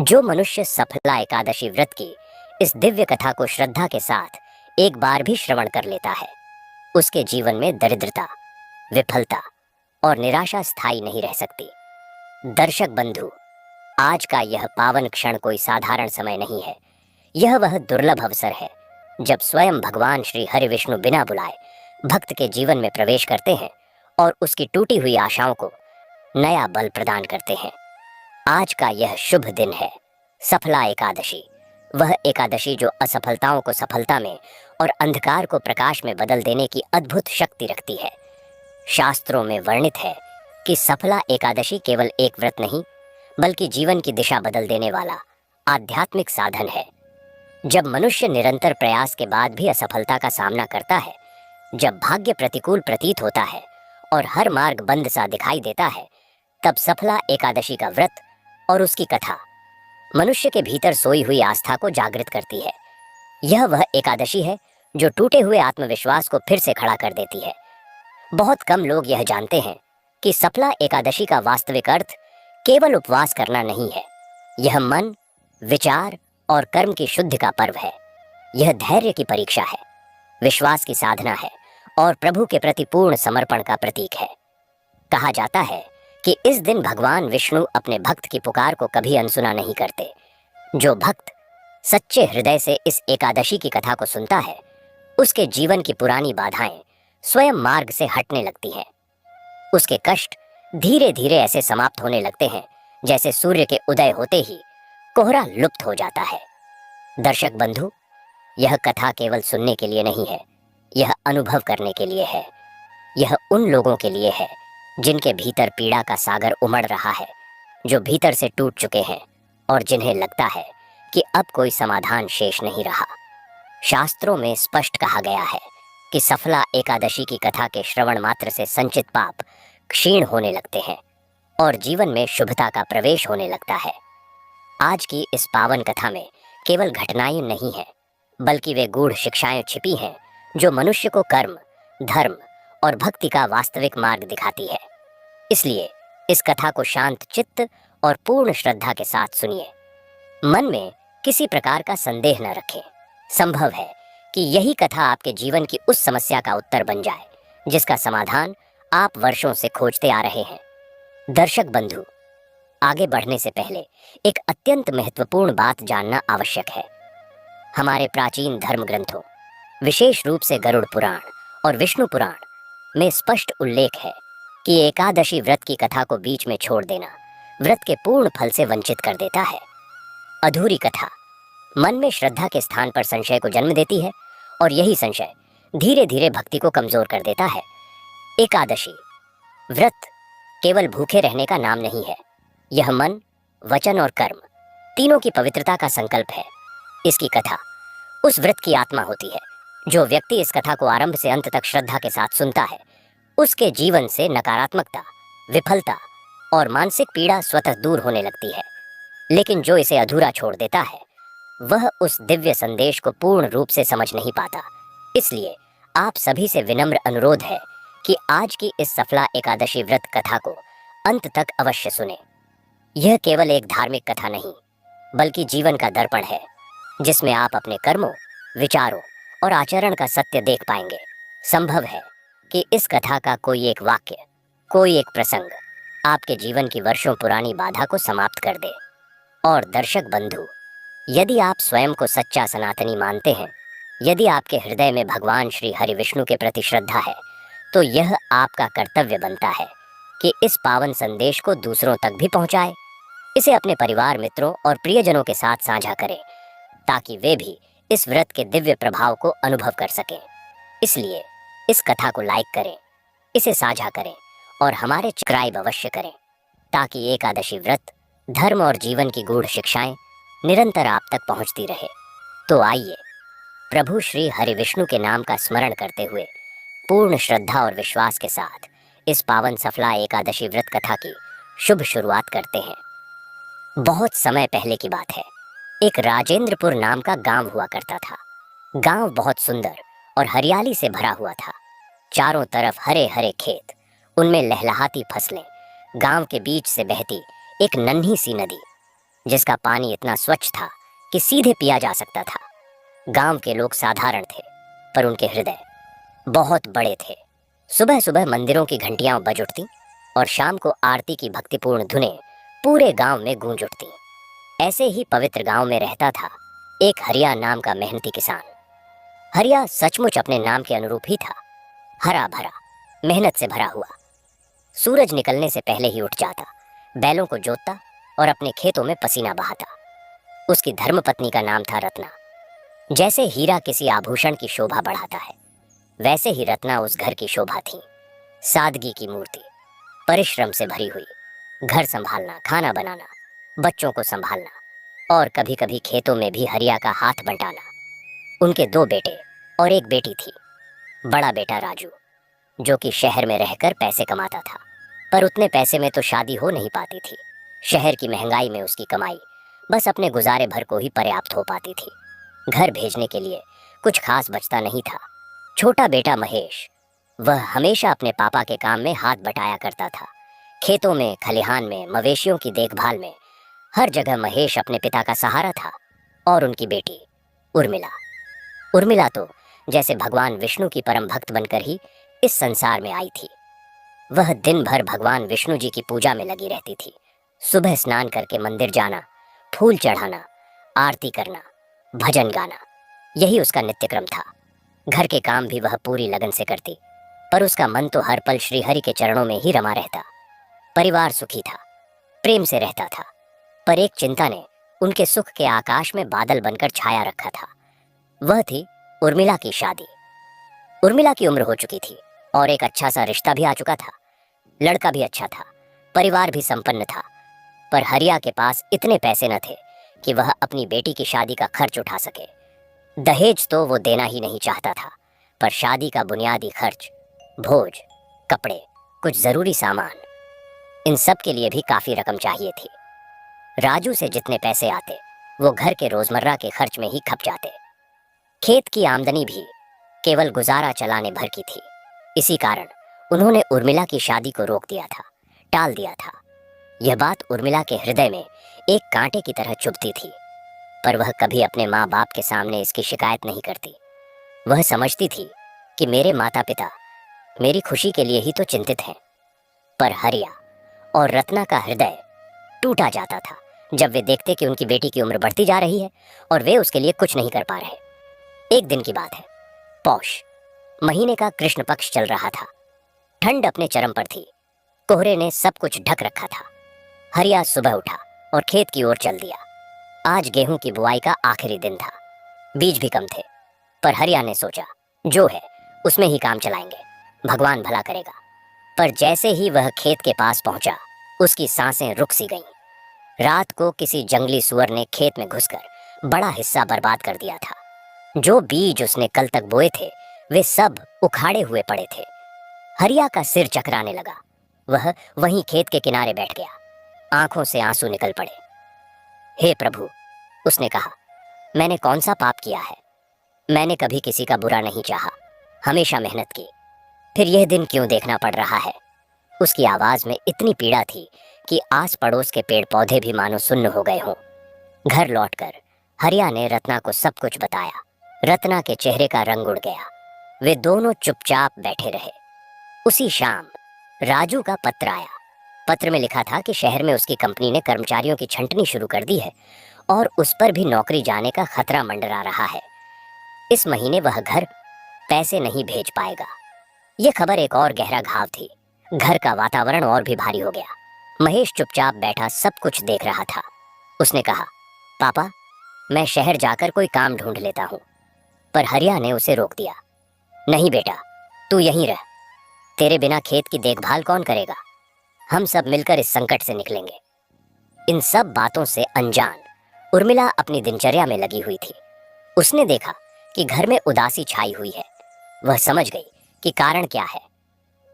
जो मनुष्य सफला एकादशी व्रत की इस दिव्य कथा को श्रद्धा के साथ एक बार भी श्रवण कर लेता है, उसके जीवन में दरिद्रता, विफलता और निराशा स्थायी नहीं रह सकती। दर्शक बंधु, आज का यह पावन क्षण कोई साधारण समय नहीं है। यह वह दुर्लभ अवसर है जब स्वयं भगवान श्री हरि विष्णु बिना बुलाए भक्त के जीवन में प्रवेश करते हैं और उसकी टूटी हुई आशाओं को नया बल प्रदान करते हैं। आज का यह शुभ दिन है सफला एकादशी, वह एकादशी जो असफलताओं को सफलता में और अंधकार को प्रकाश में बदल देने की अद्भुत शक्ति रखती है। शास्त्रों में वर्णित है कि सफला एकादशी केवल एक व्रत नहीं, बल्कि जीवन की दिशा बदल देने वाला आध्यात्मिक साधन है। जब मनुष्य निरंतर प्रयास के बाद भी असफलता का सामना करता है, जब भाग्य प्रतिकूल प्रतीत होता है और हर मार्ग बंद सा दिखाई देता है, तब सफला एकादशी का व्रत और उसकी कथा मनुष्य के भीतर सोई हुई आस्था को जागृत करती है। यह वह एकादशी है जो टूटे हुए आत्मविश्वास को फिर से खड़ा कर देती है। बहुत कम लोग यह जानते हैं कि सफला एकादशी का वास्तविक अर्थ केवल उपवास करना नहीं है। यह मन, विचार और कर्म की शुद्धि का पर्व है। यह धैर्य की परीक्षा है, विश्वास की साधना है और प्रभु के प्रति पूर्ण समर्पण का प्रतीक है। कहा जाता है कि इस दिन भगवान विष्णु अपने भक्त की पुकार को कभी अनसुना नहीं करते। जो भक्त सच्चे हृदय से इस एकादशी की कथा को सुनता है, उसके जीवन की पुरानी बाधाएं स्वयं मार्ग से हटने लगती हैं। उसके कष्ट धीरे धीरे ऐसे समाप्त होने लगते हैं जैसे सूर्य के उदय होते ही कोहरा लुप्त हो जाता है। दर्शक बंधु, यह कथा केवल सुनने के लिए नहीं है, यह अनुभव करने के लिए है। यह उन लोगों के लिए है जिनके भीतर पीड़ा का सागर उमड़ रहा है, जो भीतर से टूट चुके हैं और जिन्हें लगता है कि अब कोई समाधान शेष नहीं रहा। शास्त्रों में स्पष्ट कहा गया है कि सफला एकादशी की कथा के श्रवण मात्र से संचित पाप क्षीण होने लगते हैं और जीवन में शुभता का प्रवेश होने लगता है। आज की इस पावन कथा में केवल घटनाएं नहीं हैं, बल्कि वे गूढ़ शिक्षाएं छिपी हैं जो मनुष्य को कर्म, धर्म और भक्ति का वास्तविक मार्ग दिखाती है। इसलिए इस कथा को शांत चित्त और पूर्ण श्रद्धा के साथ सुनिए। मन में किसी प्रकार का संदेह न रखें। संभव है कि यही कथा आपके जीवन की उस समस्या का उत्तर बन जाए जिसका समाधान आप वर्षों से खोजते आ रहे हैं। दर्शक बंधु, आगे बढ़ने से पहले एक अत्यंत महत्वपूर्ण बात जानना आवश्यक है। हमारे प्राचीन धर्म ग्रंथों, विशेष रूप से गरुड़ पुराण और विष्णु पुराण में स्पष्ट उल्लेख है कि एकादशी व्रत की कथा को बीच में छोड़ देना व्रत के पूर्ण फल से वंचित कर देता है। अधूरी कथा मन में श्रद्धा के स्थान पर संशय को जन्म देती है और यही संशय धीरे धीरे भक्ति को कमजोर कर देता है। एकादशी व्रत केवल भूखे रहने का नाम नहीं है। यह मन, वचन और कर्म तीनों की पवित्रता का संकल्प है। इसकी कथा उस व्रत की आत्मा होती है। जो व्यक्ति इस कथा को आरंभ से अंत तक श्रद्धा के साथ सुनता है, उसके जीवन से नकारात्मकता, विफलता और मानसिक पीड़ा स्वतः दूर होने लगती है। लेकिन जो इसे अधूरा छोड़ देता है, वह उस दिव्य संदेश को पूर्ण रूप से समझ नहीं पाता। इसलिए आप सभी से विनम्र अनुरोध है कि आज की इस सफला एकादशी व्रत कथा को अंत तक अवश्य सुने। यह केवल एक धार्मिक कथा नहीं, बल्कि जीवन का दर्पण है जिसमें आप अपने कर्मों, विचारों और आचरण का सत्य देख पाएंगे। संभव है कि इस कथा का कोई एक वाक्य, कोई एक प्रसंग आपके जीवन की वर्षों पुरानी बाधा को समाप्त कर दे। और दर्शक बंधु, यदि आप स्वयं को सच्चा सनातनी मानते हैं, यदि आपके हृदय में भगवान श्री हरि विष्णु के प्रति श्रद्धा है, तो यह आपका कर्तव्य बनता है कि इस पावन संदेश को दूसरों तक भी पहुंचाए। इसे अपने परिवार, मित्रों और प्रियजनों के साथ साझा करें ताकि वे भी इस व्रत के दिव्य प्रभाव को अनुभव कर सकें। इसलिए इस कथा को लाइक करें, इसे साझा करें और हमारे सब्सक्राइब अवश्य करें ताकि एकादशी व्रत, धर्म और जीवन की गूढ़ शिक्षाएं निरंतर आप तक पहुंचती रहे। तो आइए प्रभु श्री हरि विष्णु के नाम का स्मरण करते हुए पूर्ण श्रद्धा और विश्वास के साथ इस पावन सफला एकादशी व्रत कथा की शुभ शुरुआत करते हैं। बहुत समय पहले की बात है। एक राजेंद्रपुर नाम का गांव हुआ करता था। गांव बहुत सुंदर और हरियाली से भरा हुआ था। चारों तरफ हरे हरे खेत, उनमें लहलहाती फसलें, गांव के बीच से बहती एक नन्ही सी नदी जिसका पानी इतना स्वच्छ था कि सीधे पिया जा सकता था। गांव के लोग साधारण थे, पर उनके हृदय बहुत बड़े थे। सुबह सुबह मंदिरों की घंटियां बज उठती और शाम को आरती की भक्तिपूर्ण धुनें पूरे गांव में गूंज उठती। ऐसे ही पवित्र गांव में रहता था एक हरिया नाम का मेहनती किसान। हरिया सचमुच अपने नाम के अनुरूप ही था, हरा भरा, मेहनत से भरा हुआ। सूरज निकलने से पहले ही उठ जाता, बैलों को जोतता और अपने खेतों में पसीना बहाता। उसकी धर्मपत्नी का नाम था रत्ना। जैसे हीरा किसी आभूषण की शोभा बढ़ाता है, वैसे ही रत्ना उस घर की शोभा थी। सादगी की मूर्ति, परिश्रम से भरी हुई। घर संभालना, खाना बनाना, बच्चों को संभालना और कभी कभी खेतों में भी हरिया का हाथ बंटाना। उनके 2 बेटे और एक बेटी थी। बड़ा बेटा राजू, जो कि शहर में रहकर पैसे कमाता था, पर उतने पैसे में तो शादी हो नहीं पाती थी। शहर की महंगाई में उसकी कमाई बस अपने गुजारे भर को ही पर्याप्त हो पाती थी। घर भेजने के लिए कुछ खास बचता नहीं था। छोटा बेटा महेश, वह हमेशा अपने पापा के काम में हाथ बटाया करता था। खेतों में, खलिहान में, मवेशियों की देखभाल में, हर जगह महेश अपने पिता का सहारा था। और उनकी बेटी उर्मिला, उर्मिला तो जैसे भगवान विष्णु की परम भक्त बनकर ही इस संसार में आई थी। वह दिन भर भगवान विष्णु जी की पूजा में लगी रहती थी। सुबह स्नान करके मंदिर जाना, फूल चढ़ाना, आरती करना, भजन गाना, यही उसका नित्यक्रम था। घर के काम भी वह पूरी लगन से करती, पर उसका मन तो हर पल श्रीहरि के चरणों में ही रमा रहता। परिवार सुखी था, प्रेम से रहता था, पर एक चिंता ने उनके सुख के आकाश में बादल बनकर छाया रखा था। वह थी उर्मिला की शादी। उर्मिला की उम्र हो चुकी थी और एक अच्छा सा रिश्ता भी आ चुका था। लड़का भी अच्छा था, परिवार भी संपन्न था, पर हरिया के पास इतने पैसे न थे कि वह अपनी बेटी की शादी का खर्च उठा सके। दहेज तो वो देना ही नहीं चाहता था, पर शादी का बुनियादी खर्च, भोज, कपड़े, कुछ जरूरी सामान, इन सब के लिए भी काफी रकम चाहिए थी। राजू से जितने पैसे आते वो घर के रोजमर्रा के खर्च में ही खप जाते। खेत की आमदनी भी केवल गुजारा चलाने भर की थी। इसी कारण उन्होंने उर्मिला की शादी को रोक दिया था, टाल दिया था। यह बात उर्मिला के हृदय में एक कांटे की तरह चुभती थी, पर वह कभी अपने माँ बाप के सामने इसकी शिकायत नहीं करती। वह समझती थी कि मेरे माता पिता मेरी खुशी के लिए ही तो चिंतित हैं। पर हरिया और रत्ना का हृदय टूटा जाता था जब वे देखते कि उनकी बेटी की उम्र बढ़ती जा रही है और वे उसके लिए कुछ नहीं कर पा रहे। एक दिन की बात है, पौष महीने का कृष्ण पक्ष चल रहा था। ठंड अपने चरम पर थी, कोहरे ने सब कुछ ढक रखा था। हरिया सुबह उठा और खेत की ओर चल दिया। आज गेहूं की बुआई का आखिरी दिन था, बीज भी कम थे, पर हरिया ने सोचा जो है उसमें ही काम चलाएंगे, भगवान भला करेगा। पर जैसे ही वह खेत के पास पहुंचा, उसकी सांसें रुक सी गईं। रात को किसी जंगली सुअर ने खेत में घुसकर बड़ा हिस्सा बर्बाद कर दिया था। जो बीज उसने कल तक बोए थे वे सब उखाड़े हुए पड़े थे। हरिया का सिर चकराने लगा। वह वहीं खेत के किनारे बैठ गया, आंखों से आंसू निकल पड़े। हे प्रभु, उसने कहा, मैंने कौन सा पाप किया है? मैंने कभी किसी का बुरा नहीं चाहा, हमेशा मेहनत की, फिर यह दिन क्यों देखना पड़ रहा है? उसकी आवाज में इतनी पीड़ा थी कि आस पड़ोस के पेड़ पौधे भी मानो सुन्न हो गए हों। घर लौटकर हरिया ने रत्ना को सब कुछ बताया। रत्ना के चेहरे का रंग उड़ गया। वे दोनों चुपचाप बैठे रहे। उसी शाम राजू का पत्र आया। पत्र में लिखा था कि शहर में उसकी कंपनी ने कर्मचारियों की छंटनी शुरू कर दी है और उस पर भी नौकरी जाने का खतरा मंडरा रहा है। इस महीने वह घर पैसे नहीं भेज पाएगा। यह खबर एक और गहरा घाव थी। घर का वातावरण और भी भारी हो गया। महेश चुपचाप बैठा सब कुछ देख रहा था। उसने कहा, पापा, मैं शहर जाकर कोई काम ढूंढ लेता हूँ। पर हरिया ने उसे रोक दिया। नहीं बेटा, तू यहीं रह। तेरे बिना खेत की देखभाल कौन करेगा? हम सब मिलकर इस संकट से निकलेंगे। इन सब बातों से अनजान उर्मिला अपनी दिनचर्या में लगी हुई थी। उसने देखा कि घर में उदासी छाई हुई है। वह समझ गई कि कारण क्या है।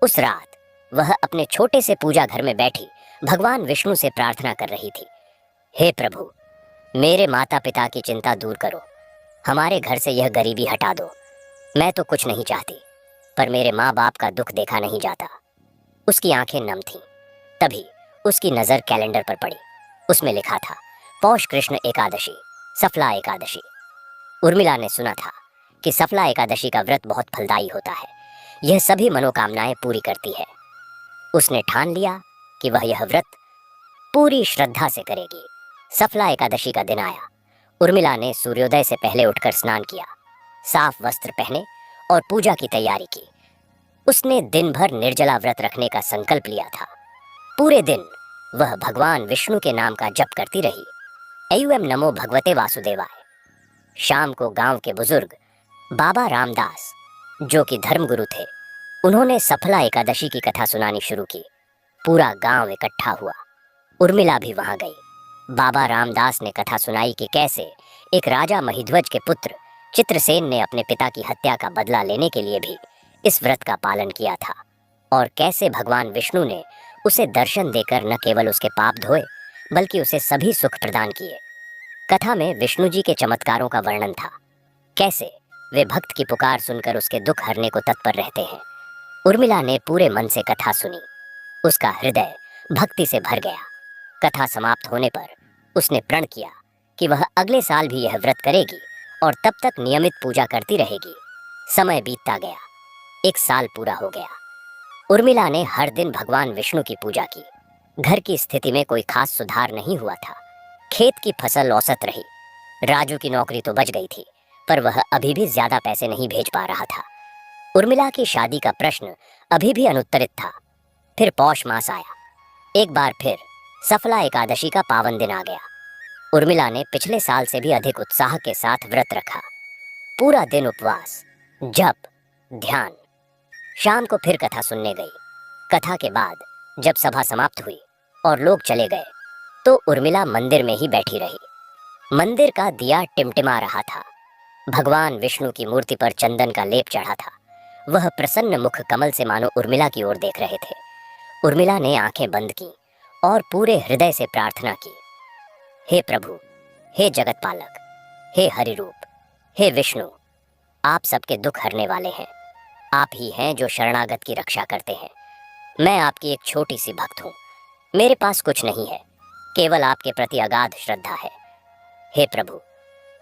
उस रात वह अपने छोटे से पूजा घर में बैठी भगवान विष्णु से प्रार्थना कर रही थी। हे प्रभु, मेरे माता पिता की चिंता दूर करो, हमारे घर से यह गरीबी हटा दो। मैं तो कुछ नहीं चाहती, पर मेरे माँ बाप का दुख देखा नहीं जाता। उसकी आंखें नम थीं। तभी उसकी नजर कैलेंडर पर पड़ी। उसमें लिखा था पौष कृष्ण एकादशी, सफला एकादशी। उर्मिला ने सुना था कि सफला एकादशी का व्रत बहुत फलदायी होता है। यह सभी मनोकामनाएं पूरी करती है। उसने ठान लिया कि वह यह व्रत पूरी श्रद्धा से करेगी। सफला एकादशी का दिन आया। उर्मिला ने सूर्योदय से पहले उठकर स्नान किया, साफ वस्त्र पहने और पूजा की तैयारी की। उसने दिन भर निर्जला व्रत रखने का संकल्प लिया था। पूरे दिन वह भगवान विष्णु के नाम का जप करती रही। ऐयुएम नमो भगवते वासुदेवाय। शाम को गांव के बुजुर्ग बाबा रामदास, जो कि धर्मगुरु थे, उन्होंने सफला एकादशी की कथा सुनानी शुरू की। पूरा गांव इकट्ठा हुआ। उर्मिला भी वहां गई। बाबा रामदास ने कथा सुनाई कि कैसे एक राजा महिध्वज के पुत्र चित्रसेन ने अपने पिता की हत्या का बदला लेने के लिए भी इस व्रत का पालन किया था, और कैसे भगवान विष्णु ने उसे दर्शन देकर न केवल उसके पाप धोए बल्कि उसे सभी सुख प्रदान किए। कथा में विष्णु जी के चमत्कारों का वर्णन था, कैसे वे भक्त की पुकार सुनकर उसके दुख हरने को तत्पर रहते हैं। उर्मिला ने पूरे मन से कथा सुनी। उसका हृदय भक्ति से भर गया। कथा समाप्त होने पर उसने प्रण किया कि वह अगले साल भी यह व्रत करेगी और तब तक नियमित पूजा करती रहेगी। समय बीतता गया। 1 साल पूरा हो गया। उर्मिला ने हर दिन भगवान विष्णु की पूजा की। घर की स्थिति में कोई खास सुधार नहीं हुआ था। खेत की फसल औसत रही। राजू की नौकरी तो बच गई थी, पर वह अभी भी ज्यादा पैसे नहीं भेज पा रहा था। उर्मिला की शादी का प्रश्न अभी भी अनुत्तरित था। फिर पौष मास आया। एक बार फिर सफला एकादशी का पावन दिन आ गया। उर्मिला ने पिछले साल से भी अधिक उत्साह के साथ व्रत रखा। पूरा दिन उपवास, जप, ध्यान। शाम को फिर कथा सुनने गई। कथा के बाद जब सभा समाप्त हुई और लोग चले गए तो उर्मिला मंदिर में ही बैठी रही। मंदिर का दिया टिमटिमा रहा था। भगवान विष्णु की मूर्ति पर चंदन का लेप चढ़ा था। वह प्रसन्न मुख कमल से मानो उर्मिला की ओर देख रहे थे। उर्मिला ने आंखें बंद की और पूरे हृदय से प्रार्थना की, हे प्रभु, हे जगत पालक, हे हरिरूप, हे विष्णु, आप सबके दुख हरने वाले हैं। आप ही हैं जो शरणागत की रक्षा करते हैं। मैं आपकी एक छोटी सी भक्त हूँ। मेरे पास कुछ नहीं है, केवल आपके प्रति अगाध श्रद्धा है। हे प्रभु,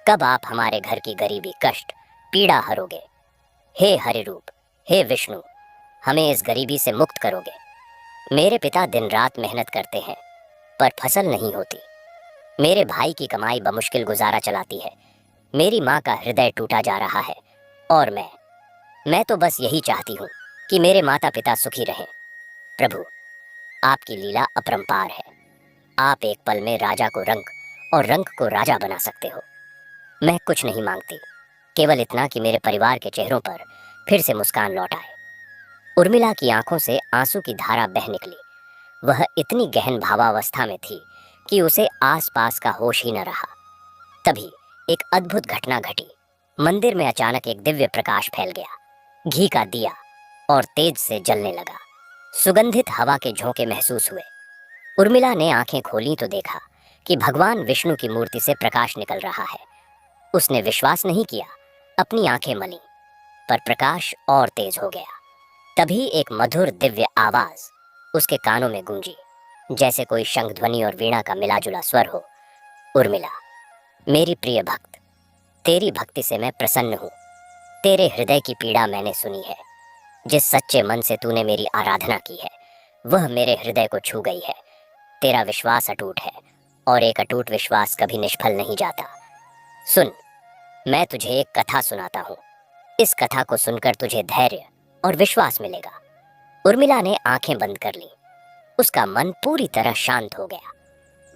कब आप हमारे घर की गरीबी, कष्ट, पीड़ा हरोगे? हे हरिरूप, हे विष्णु, हमें इस गरीबी से मुक्त करोगे। मेरे पिता दिन रात मेहनत करते हैं पर फसल नहीं होती। मेरे भाई की कमाई बमुश्किल गुजारा चलाती है। मेरी माँ का हृदय टूटा जा रहा है और मैं तो बस यही चाहती हूँ कि मेरे माता पिता सुखी रहें। प्रभु, आपकी लीला अपरंपार है। आप एक पल में राजा को रंक और रंक को राजा बना सकते हो। मैं कुछ नहीं मांगती, केवल इतना कि मेरे परिवार के चेहरों पर फिर से मुस्कान लौट आए। उर्मिला की आंखों से आंसू की धारा बह निकली। वह इतनी गहन भावावस्था में थी कि उसे आसपास का होश ही न रहा। तभी एक अद्भुत घटना घटी। मंदिर में अचानक एक दिव्य प्रकाश फैल गया। घी का दिया और तेज से जलने लगा। सुगंधित हवा के झोंके महसूस हुए। उर्मिला ने आंखें खोली तो देखा कि भगवान विष्णु की मूर्ति से प्रकाश निकल रहा है। उसने विश्वास नहीं किया। अपनी आंखें मली, पर प्रकाश और तेज हो गया। तभी एक मधुर दिव्य आवाज उसके कानों में गूंजी, जैसे कोई शंख ध्वनि और वीणा का मिला-जुला स्वर हो। उर्मिला, मेरी प्रिय भक्त, तेरी भक्ति से मैं प्रसन्न हूँ। तेरे हृदय की पीड़ा मैंने सुनी है। जिस सच्चे मन से तूने मेरी आराधना की है, वह मेरे हृदय को छू गई है। तेरा विश्वास अटूट है और एक अटूट विश्वास कभी निष्फल नहीं जाता। सुन, मैं तुझे एक कथा सुनाता हूँ। इस कथा को सुनकर तुझे धैर्य और विश्वास मिलेगा। उर्मिला ने आंखें बंद कर ली। उसका मन पूरी तरह शांत हो गया।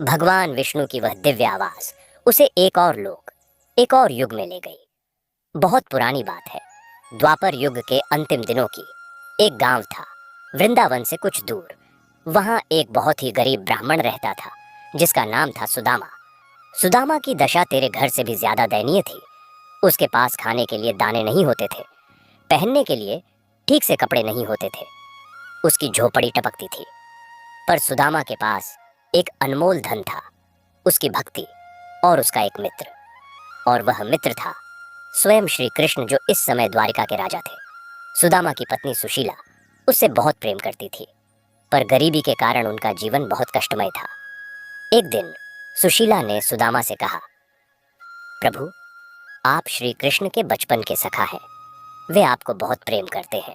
भगवान विष्णु की वह दिव्य आवाज उसे एक और लोक, एक और युग में ले गई। बहुत पुरानी बात है। द्वापर युग के अंतिम दिनों की। एक गांव था, वृंदावन से कुछ दूर। वहां एक बहुत ही गरीब ब्राह्मण रहता था, जिसका नाम था सुदामा। सुदामा की दशा तेरे घर से भी ज्यादा दयनीय थी। उसके पास खाने के लिए दाने नहीं होते थे, पहनने के लिए ठीक से कपड़े नहीं होते थे। उसकी झोपड़ी टपकती थी। पर सुदामा के पास एक अनमोल धन था, उसकी भक्ति और उसका एक मित्र। और वह मित्र था स्वयं श्री कृष्ण, जो इस समय द्वारिका के राजा थे। सुदामा की पत्नी सुशीला उससे बहुत प्रेम करती थी, पर गरीबी के कारण उनका जीवन बहुत कष्टमय था। एक दिन सुशीला ने सुदामा से कहा, प्रभु, आप श्री कृष्ण के बचपन के सखा हैं। वे आपको बहुत प्रेम करते हैं।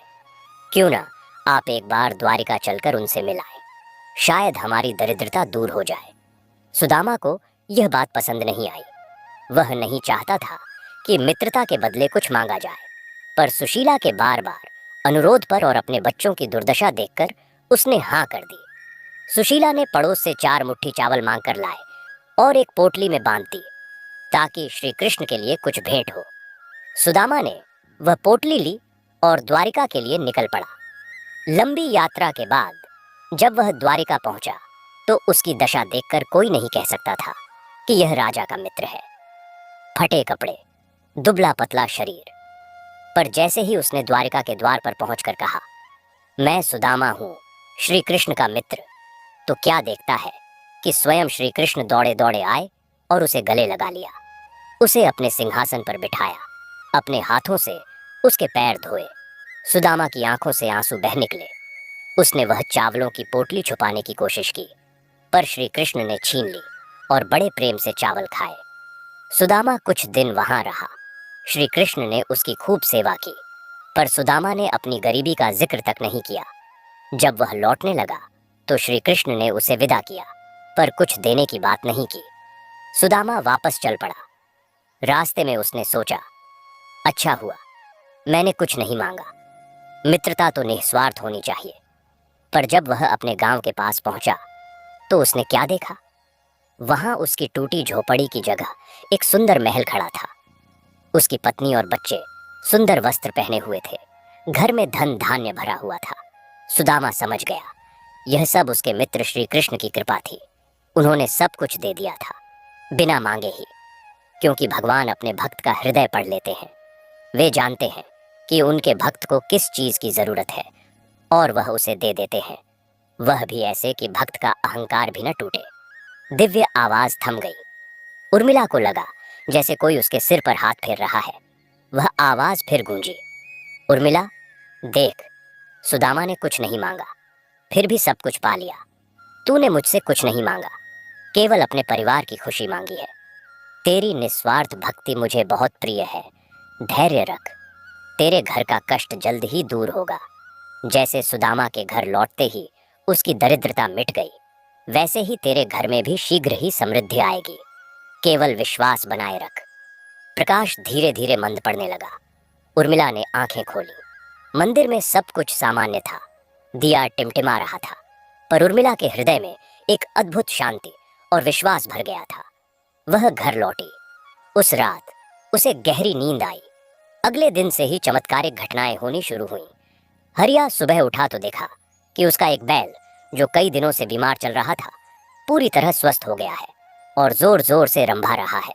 क्यों ना आप एक बार द्वारिका चलकर उनसे मिलाएं। शायद हमारी दरिद्रता दूर हो जाए। सुदामा को यह बात पसंद नहीं आई। वह नहीं चाहता था कि मित्रता के बदले कुछ मांगा जाए, पर सुशीला के बार बार अनुरोध पर और अपने बच्चों की दुर्दशा देखकर उसने हाँ कर दी। सुशीला ने पड़ोस से 4 मुट्ठी चावल मांग कर लाए और एक पोटली में बांध दी, ताकि श्री कृष्ण के लिए कुछ भेंट हो। सुदामा ने वह पोटली ली और द्वारिका के लिए निकल पड़ा। लंबी यात्रा के बाद जब वह द्वारिका पहुंचा तो उसकी दशा देखकर कोई नहीं कह सकता था कि यह राजा का मित्र है। फटे कपड़े, दुबला पतला शरीर। पर जैसे ही उसने द्वारिका के द्वार पर पहुंचकर कहा, मैं सुदामा हूं, श्री कृष्ण का मित्र, तो क्या देखता है कि स्वयं श्री कृष्ण दौड़े दौड़े आए और उसे गले लगा लिया। उसे अपने सिंहासन पर बिठाया, अपने हाथों से उसके पैर धोए। सुदामा की आंखों से आंसू बह निकले। उसने वह चावलों की पोटली छुपाने की कोशिश की, पर श्री कृष्ण ने छीन ली और बड़े प्रेम से चावल खाए। सुदामा कुछ दिन वहां रहा। श्री कृष्ण ने उसकी खूब सेवा की, पर सुदामा ने अपनी गरीबी का जिक्र तक नहीं किया। जब वह लौटने लगा तो श्री कृष्ण ने उसे विदा किया, पर कुछ देने की बात नहीं की। सुदामा वापस चल पड़ा। रास्ते में उसने सोचा, अच्छा हुआ मैंने कुछ नहीं मांगा। मित्रता तो निस्वार्थ होनी चाहिए। पर जब वह अपने गांव के पास पहुंचा तो उसने क्या देखा? वहां उसकी टूटी झोपड़ी की जगह एक सुंदर महल खड़ा था। उसकी पत्नी और बच्चे सुंदर वस्त्र पहने हुए थे। घर में धन धान्य भरा हुआ था। सुदामा समझ गया, यह सब उसके मित्र श्री कृष्ण की कृपा थी। उन्होंने सब कुछ दे दिया था, बिना मांगे ही, क्योंकि भगवान अपने भक्त का हृदय पढ़ लेते हैं। वे जानते हैं कि उनके भक्त को किस चीज की जरूरत है और वह उसे दे देते हैं, वह भी ऐसे कि भक्त का अहंकार भी न टूटे। दिव्य आवाज थम गई। उर्मिला को लगा जैसे कोई उसके सिर पर हाथ फेर रहा है। वह आवाज फिर गूंजी, उर्मिला देख, सुदामा ने कुछ नहीं मांगा, फिर भी सब कुछ पा लिया। तूने मुझसे कुछ नहीं मांगा, केवल अपने परिवार की खुशी मांगी है। तेरी निस्वार्थ भक्ति मुझे बहुत प्रिय है। धैर्य रख, तेरे घर का कष्ट जल्द ही दूर होगा। जैसे सुदामा के घर लौटते ही उसकी दरिद्रता मिट गई, वैसे ही तेरे घर में भी शीघ्र ही समृद्धि आएगी। केवल विश्वास बनाए रख। प्रकाश धीरे धीरे मंद पड़ने लगा। उर्मिला ने आंखें खोली। मंदिर में सब कुछ सामान्य था। दिया टिमटिमा रहा था, पर उर्मिला के हृदय में एक अद्भुत शांति और विश्वास भर गया था। वह घर लौटी। उस रात उसे गहरी नींद आई। अगले दिन से ही चमत्कारिक घटनाएं होनी शुरू हुईं। हरिया सुबह उठा तो देखा कि उसका एक बैल, जो कई दिनों से बीमार चल रहा था, पूरी तरह स्वस्थ हो गया है और जोर जोर से रंभा रहा है।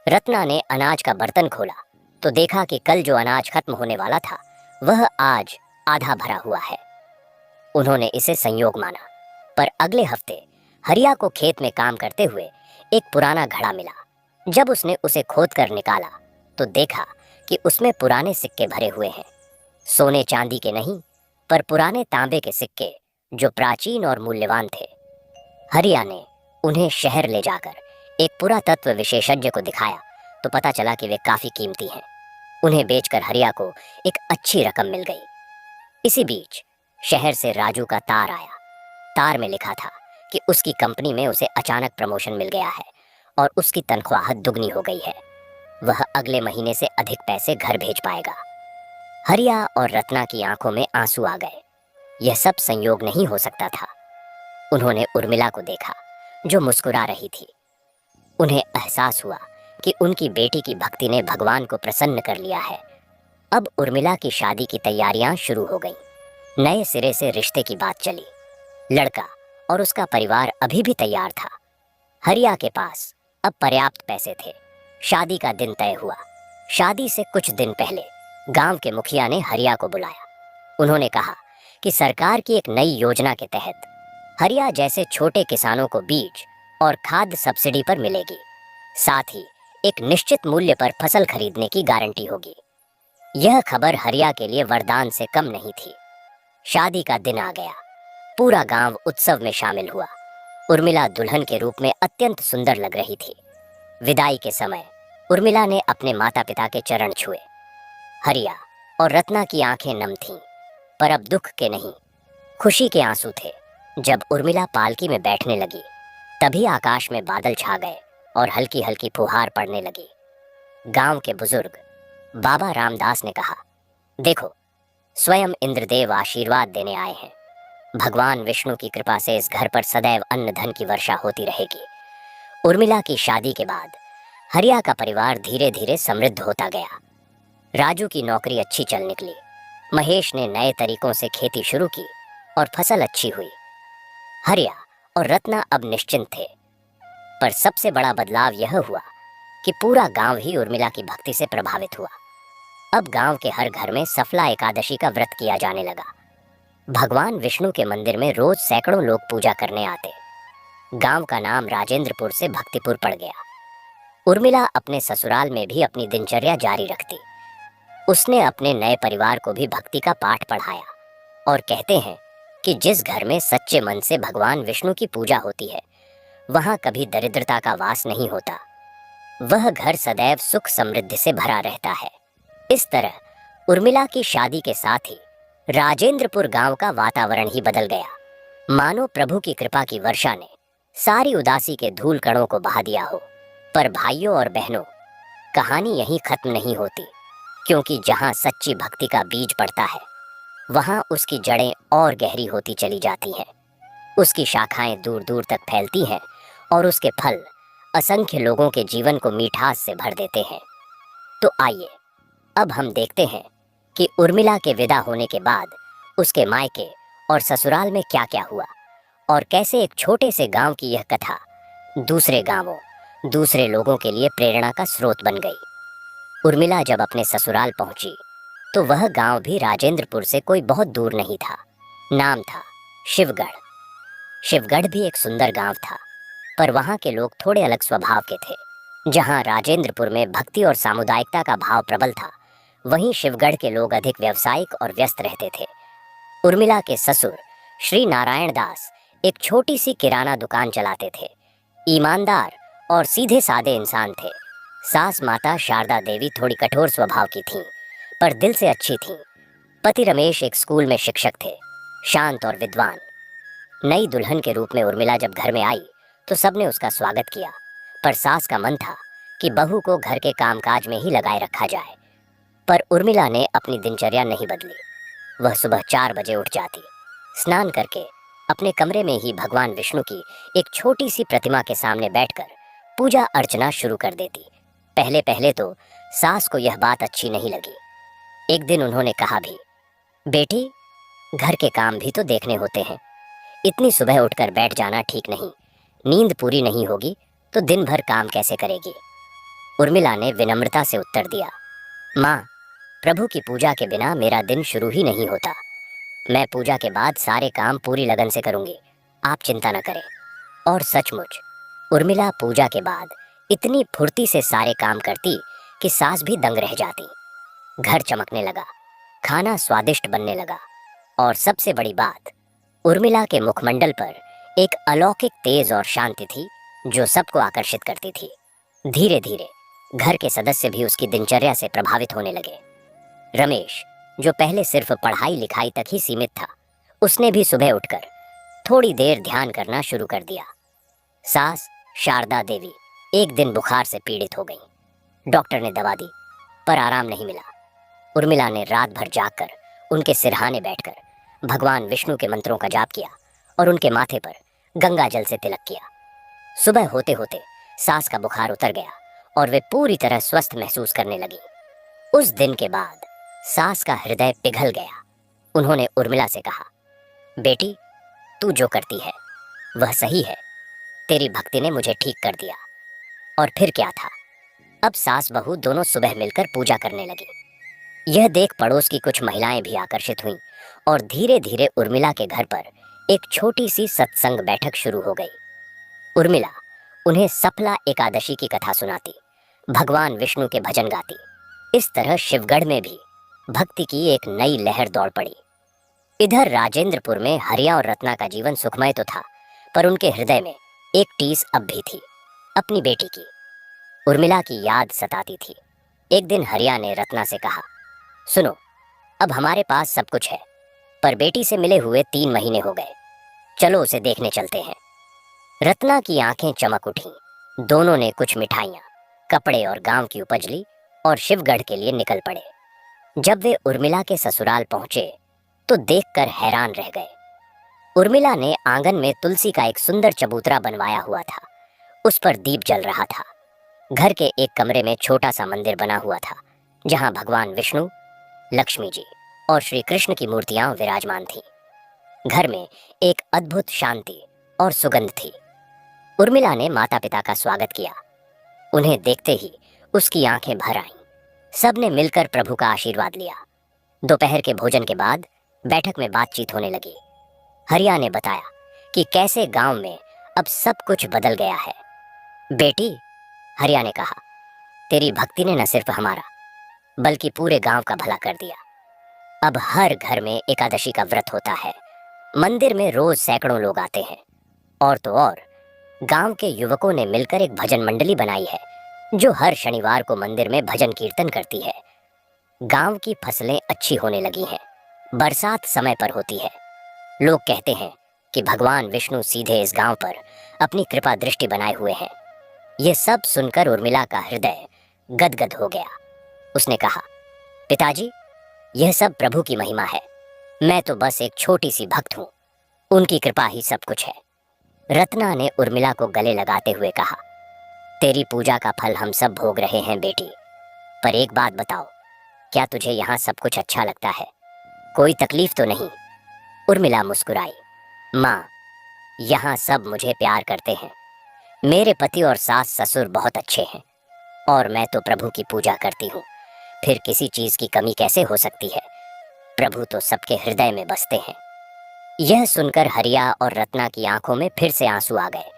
रत्ना ने अनाज का बर्तन खोला तो देखा कि कल जो अनाज खत्म होने वाला था वह आज आधा भरा हुआ है। उन्होंने इसे संयोग माना, पर अगले हफ्ते हरिया को खेत में काम करते हुए एक पुराना घड़ा मिला। जब उसने उसे खोद कर निकाला तो देखा कि उसमें पुराने सिक्के भरे हुए हैं। सोने चांदी के नहीं, पर पुराने तांबे के सिक्के, जो प्राचीन और मूल्यवान थे। हरिया ने उन्हें शहर ले जाकर एक पुरातत्व विशेषज्ञ को दिखाया तो पता चला कि वे काफी कीमती हैं। उन्हें बेचकर हरिया को एक अच्छी रकम मिल गई। इसी बीच शहर से राजू का तार आया। तार में लिखा था कि उसकी कंपनी में उसे अचानक प्रमोशन मिल गया है और उसकी तनख्वाह दुगनी हो गई है। वह अगले महीने से अधिक पैसे घर भेज पाएगा। हरिया और रत्ना की आंखों में आंसू आ गए। यह सब संयोग नहीं हो सकता था। उन्होंने उर्मिला को देखा जो मुस्कुरा रही थी। उन्हें एहसास हुआ कि उनकी बेटी की भक्ति ने भगवान को प्रसन्न कर लिया है। अब उर्मिला की शादी की तैयारियां शुरू हो गईं। नए सिरे से रिश्ते की बात चली। लड़का और उसका परिवार अभी भी तैयार था। हरिया के पास अब पर्याप्त पैसे थे। शादी का दिन तय हुआ। शादी से कुछ दिन पहले गांव के मुखिया ने हरिया को बुलाया। उन्होंने कहा कि सरकार की एक नई योजना के तहत हरिया जैसे छोटे किसानों को बीज और खाद सब्सिडी पर मिलेगी। साथ ही एक निश्चित मूल्य पर फसल खरीदने की गारंटी होगी। यह खबर हरिया के लिए वरदान से कम नहीं थी। शादी का दिन आ गया। पूरा गांव उत्सव में शामिल हुआ। उर्मिला दुल्हन के रूप में अत्यंत सुंदर लग रही थी। विदाई के समय उर्मिला ने अपने माता पिता के चरण छुए। हरिया और रत्ना की आंखें नम थीं, पर अब दुख के नहीं, खुशी के आंसू थे। जब उर्मिला पालकी में बैठने लगी, तभी आकाश में बादल छा गए और हल्की हल्की फुहार पड़ने लगी। गांव के बुजुर्ग बाबा रामदास ने कहा, देखो, स्वयं इंद्रदेव आशीर्वाद देने आए हैं। भगवान विष्णु की कृपा से इस घर पर सदैव अन्न धन की वर्षा होती रहेगी। उर्मिला की शादी के बाद हरिया का परिवार धीरे धीरे समृद्ध होता गया। राजू की नौकरी अच्छी चल निकली। महेश ने नए तरीकों से खेती शुरू की और फसल अच्छी हुई। हरिया और रत्ना अब निश्चिंत थे। पर सबसे बड़ा बदलाव यह हुआ कि पूरा गांव ही उर्मिला की भक्ति से प्रभावित हुआ। अब गांव के हर घर में सफला एकादशी का व्रत किया जाने लगा। भगवान विष्णु के मंदिर में रोज सैकड़ों लोग पूजा करने आते। गांव का नाम राजेंद्रपुर से भक्तिपुर पड़ गया। उर्मिला अपने ससुराल में भी अपनी दिनचर्या जारी रखती। उसने अपने नए परिवार को भी भक्ति का पाठ पढ़ाया और कहते हैं कि जिस घर में सच्चे मन से भगवान विष्णु की पूजा होती है, वहां कभी दरिद्रता का वास नहीं होता। वह घर सदैव सुख समृद्धि से भरा रहता है। इस तरह उर्मिला की शादी के साथ ही राजेंद्रपुर गांव का वातावरण ही बदल गया। मानो प्रभु की कृपा की वर्षा ने सारी उदासी के धूल कणों को बहा दिया हो। पर भाइयों और बहनों, कहानी यहीं खत्म नहीं होती, क्योंकि जहां सच्ची भक्ति का बीज पड़ता है, वहां उसकी जड़ें और गहरी होती चली जाती हैं। उसकी शाखाएं दूर दूर तक फैलती हैं और उसके फल असंख्य लोगों के जीवन को मिठास से भर देते हैं। तो आइए अब हम देखते हैं कि उर्मिला के विदा होने के बाद उसके मायके और ससुराल में क्या क्या हुआ और कैसे एक छोटे से गांव की यह कथा दूसरे गांवों, दूसरे लोगों के लिए प्रेरणा का स्रोत बन गई। उर्मिला जब अपने ससुराल पहुंची तो वह गांव भी राजेंद्रपुर से कोई बहुत दूर नहीं था। नाम था शिवगढ़। शिवगढ़ भी एक सुंदर गांव था, पर वहां के लोग थोड़े अलग स्वभाव के थे। जहां राजेंद्रपुर में भक्ति और सामुदायिकता का भाव प्रबल था, वहीं शिवगढ़ के लोग अधिक व्यावसायिक और व्यस्त रहते थे। उर्मिला के ससुर श्री नारायण दास एक छोटी सी किराना दुकान चलाते थे। ईमानदार और सीधे साधे इंसान थे। सास माता शारदा देवी थोड़ी कठोर स्वभाव की थीं, पर दिल से अच्छी थीं। पति रमेश एक स्कूल में शिक्षक थे, शांत और विद्वान। नई दुल्हन के रूप में उर्मिला जब घर में आई तो सबने उसका स्वागत किया, पर सास का मन था कि बहू को घर के कामकाज में ही लगाए रखा जाए। पर उर्मिला ने अपनी दिनचर्या नहीं बदली। वह सुबह 4 बजे उठ जाती, स्नान करके अपने कमरे में ही भगवान विष्णु की एक छोटी सी प्रतिमा के सामने बैठकर पूजा अर्चना शुरू कर देती। पहले पहले तो सास को यह बात अच्छी नहीं लगी। एक दिन उन्होंने कहा भी, बेटी, घर के काम भी तो देखने होते हैं। इतनी सुबह उठकर बैठ जाना ठीक नहीं। नींद पूरी नहीं होगी तो दिन भर काम कैसे करेगी। उर्मिला ने विनम्रता से उत्तर दिया, माँ, प्रभु की पूजा के बिना मेरा दिन शुरू ही नहीं होता। मैं पूजा के बाद सारे काम पूरी लगन से करूंगी, आप चिंता न करें। और सचमुच उर्मिला पूजा के बाद इतनी फुर्ती से सारे काम करती कि सास भी दंग रह जाती। घर चमकने लगा, खाना स्वादिष्ट बनने लगा, और सबसे बड़ी बात, उर्मिला के मुखमंडल पर एक अलौकिक तेज और शांति थी जो सबको आकर्षित करती थी। धीरे धीरे घर के सदस्य भी उसकी दिनचर्या से प्रभावित होने लगे। रमेश, जो पहले सिर्फ पढ़ाई लिखाई तक ही सीमित था, उसने भी सुबह उठकर थोड़ी देर ध्यान करना शुरू कर दिया। सास शारदा देवी एक दिन बुखार से पीड़ित हो गईं। डॉक्टर ने दवा दी, पर आराम नहीं मिला। उर्मिला ने रात भर जागकर उनके सिरहाने बैठकर भगवान विष्णु के मंत्रों का जाप किया और उनके माथे पर गंगा जल से तिलक किया। सुबह होते होते सास का बुखार उतर गया और वे पूरी तरह स्वस्थ महसूस करने लगी। उस दिन के बाद सास का हृदय पिघल गया। उन्होंने उर्मिला से कहा, बेटी, तू जो करती है वह सही है। तेरी भक्ति ने मुझे ठीक कर दिया। और फिर क्या था, अब सास बहू दोनों सुबह मिलकर पूजा करने लगी। यह देख पड़ोस की कुछ महिलाएं भी आकर्षित हुईं और धीरे धीरे उर्मिला के घर पर एक छोटी सी सत्संग बैठक शुरू हो गई। उर्मिला उन्हें सफला एकादशी की कथा सुनाती, भगवान विष्णु के भजन गाती। इस तरह शिवगढ़ में भी भक्ति की एक नई लहर दौड़ पड़ी। इधर राजेंद्रपुर में हरिया और रत्ना का जीवन सुखमय तो था, पर उनके हृदय में एक टीस अब भी थी, अपनी बेटी की। उर्मिला की याद सताती थी। एक दिन हरिया ने रत्ना से कहा, सुनो, अब हमारे पास सब कुछ है, पर बेटी से मिले हुए 3 महीने हो गए। चलो उसे देखने चलते हैं। रत्ना की आंखें चमक उठीं। दोनों ने कुछ मिठाइयाँ, कपड़े और गांव की उपज ली और शिवगढ़ के लिए निकल पड़े। जब वे उर्मिला के ससुराल पहुंचे तो देखकर हैरान रह गए। उर्मिला ने आंगन में तुलसी का एक सुंदर चबूतरा बनवाया हुआ था। उस पर दीप जल रहा था। घर के एक कमरे में छोटा सा मंदिर बना हुआ था, जहां भगवान विष्णु, लक्ष्मी जी और श्री कृष्ण की मूर्तियां विराजमान थीं। घर में एक अद्भुत शांति और सुगंध थी। उर्मिला ने माता पिता का स्वागत किया। उन्हें देखते ही उसकी आंखें भर आईं। सबने मिलकर प्रभु का आशीर्वाद लिया। दोपहर के भोजन के बाद बैठक में बातचीत होने लगी। हरिया ने बताया कि कैसे गांव में अब सब कुछ बदल गया है। बेटी, हरिया ने कहा, तेरी भक्ति ने न सिर्फ हमारा बल्कि पूरे गांव का भला कर दिया। अब हर घर में एकादशी का व्रत होता है। मंदिर में रोज सैकड़ों लोग आते हैं। और तो और गांव के युवकों ने मिलकर एक भजन मंडली बनाई है, जो हर शनिवार को मंदिर में भजन कीर्तन करती है। गांव की फसलें अच्छी होने लगी हैं। बरसात समय पर होती है। लोग कहते हैं कि भगवान विष्णु सीधे इस गांव पर अपनी कृपा दृष्टि बनाए हुए हैं। यह सब सुनकर उर्मिला का हृदय गदगद हो गया। उसने कहा, पिताजी, यह सब प्रभु की महिमा है। मैं तो बस एक छोटी सी भक्त हूँ। उनकी कृपा ही सब कुछ है। रत्ना ने उर्मिला को गले लगाते हुए कहा, तेरी पूजा का फल हम सब भोग रहे हैं बेटी। पर एक बात बताओ, क्या तुझे यहाँ सब कुछ अच्छा लगता है? कोई तकलीफ तो नहीं? उर्मिला मुस्कुराई। माँ, यहाँ सब मुझे प्यार करते हैं। मेरे पति और सास ससुर बहुत अच्छे हैं और मैं तो प्रभु की पूजा करती हूँ। फिर किसी चीज की कमी कैसे हो सकती है? प्रभु तो सबके हृदय में बसते हैं। यह सुनकर हरिया और रत्ना की आंखों में फिर से आंसू आ गए,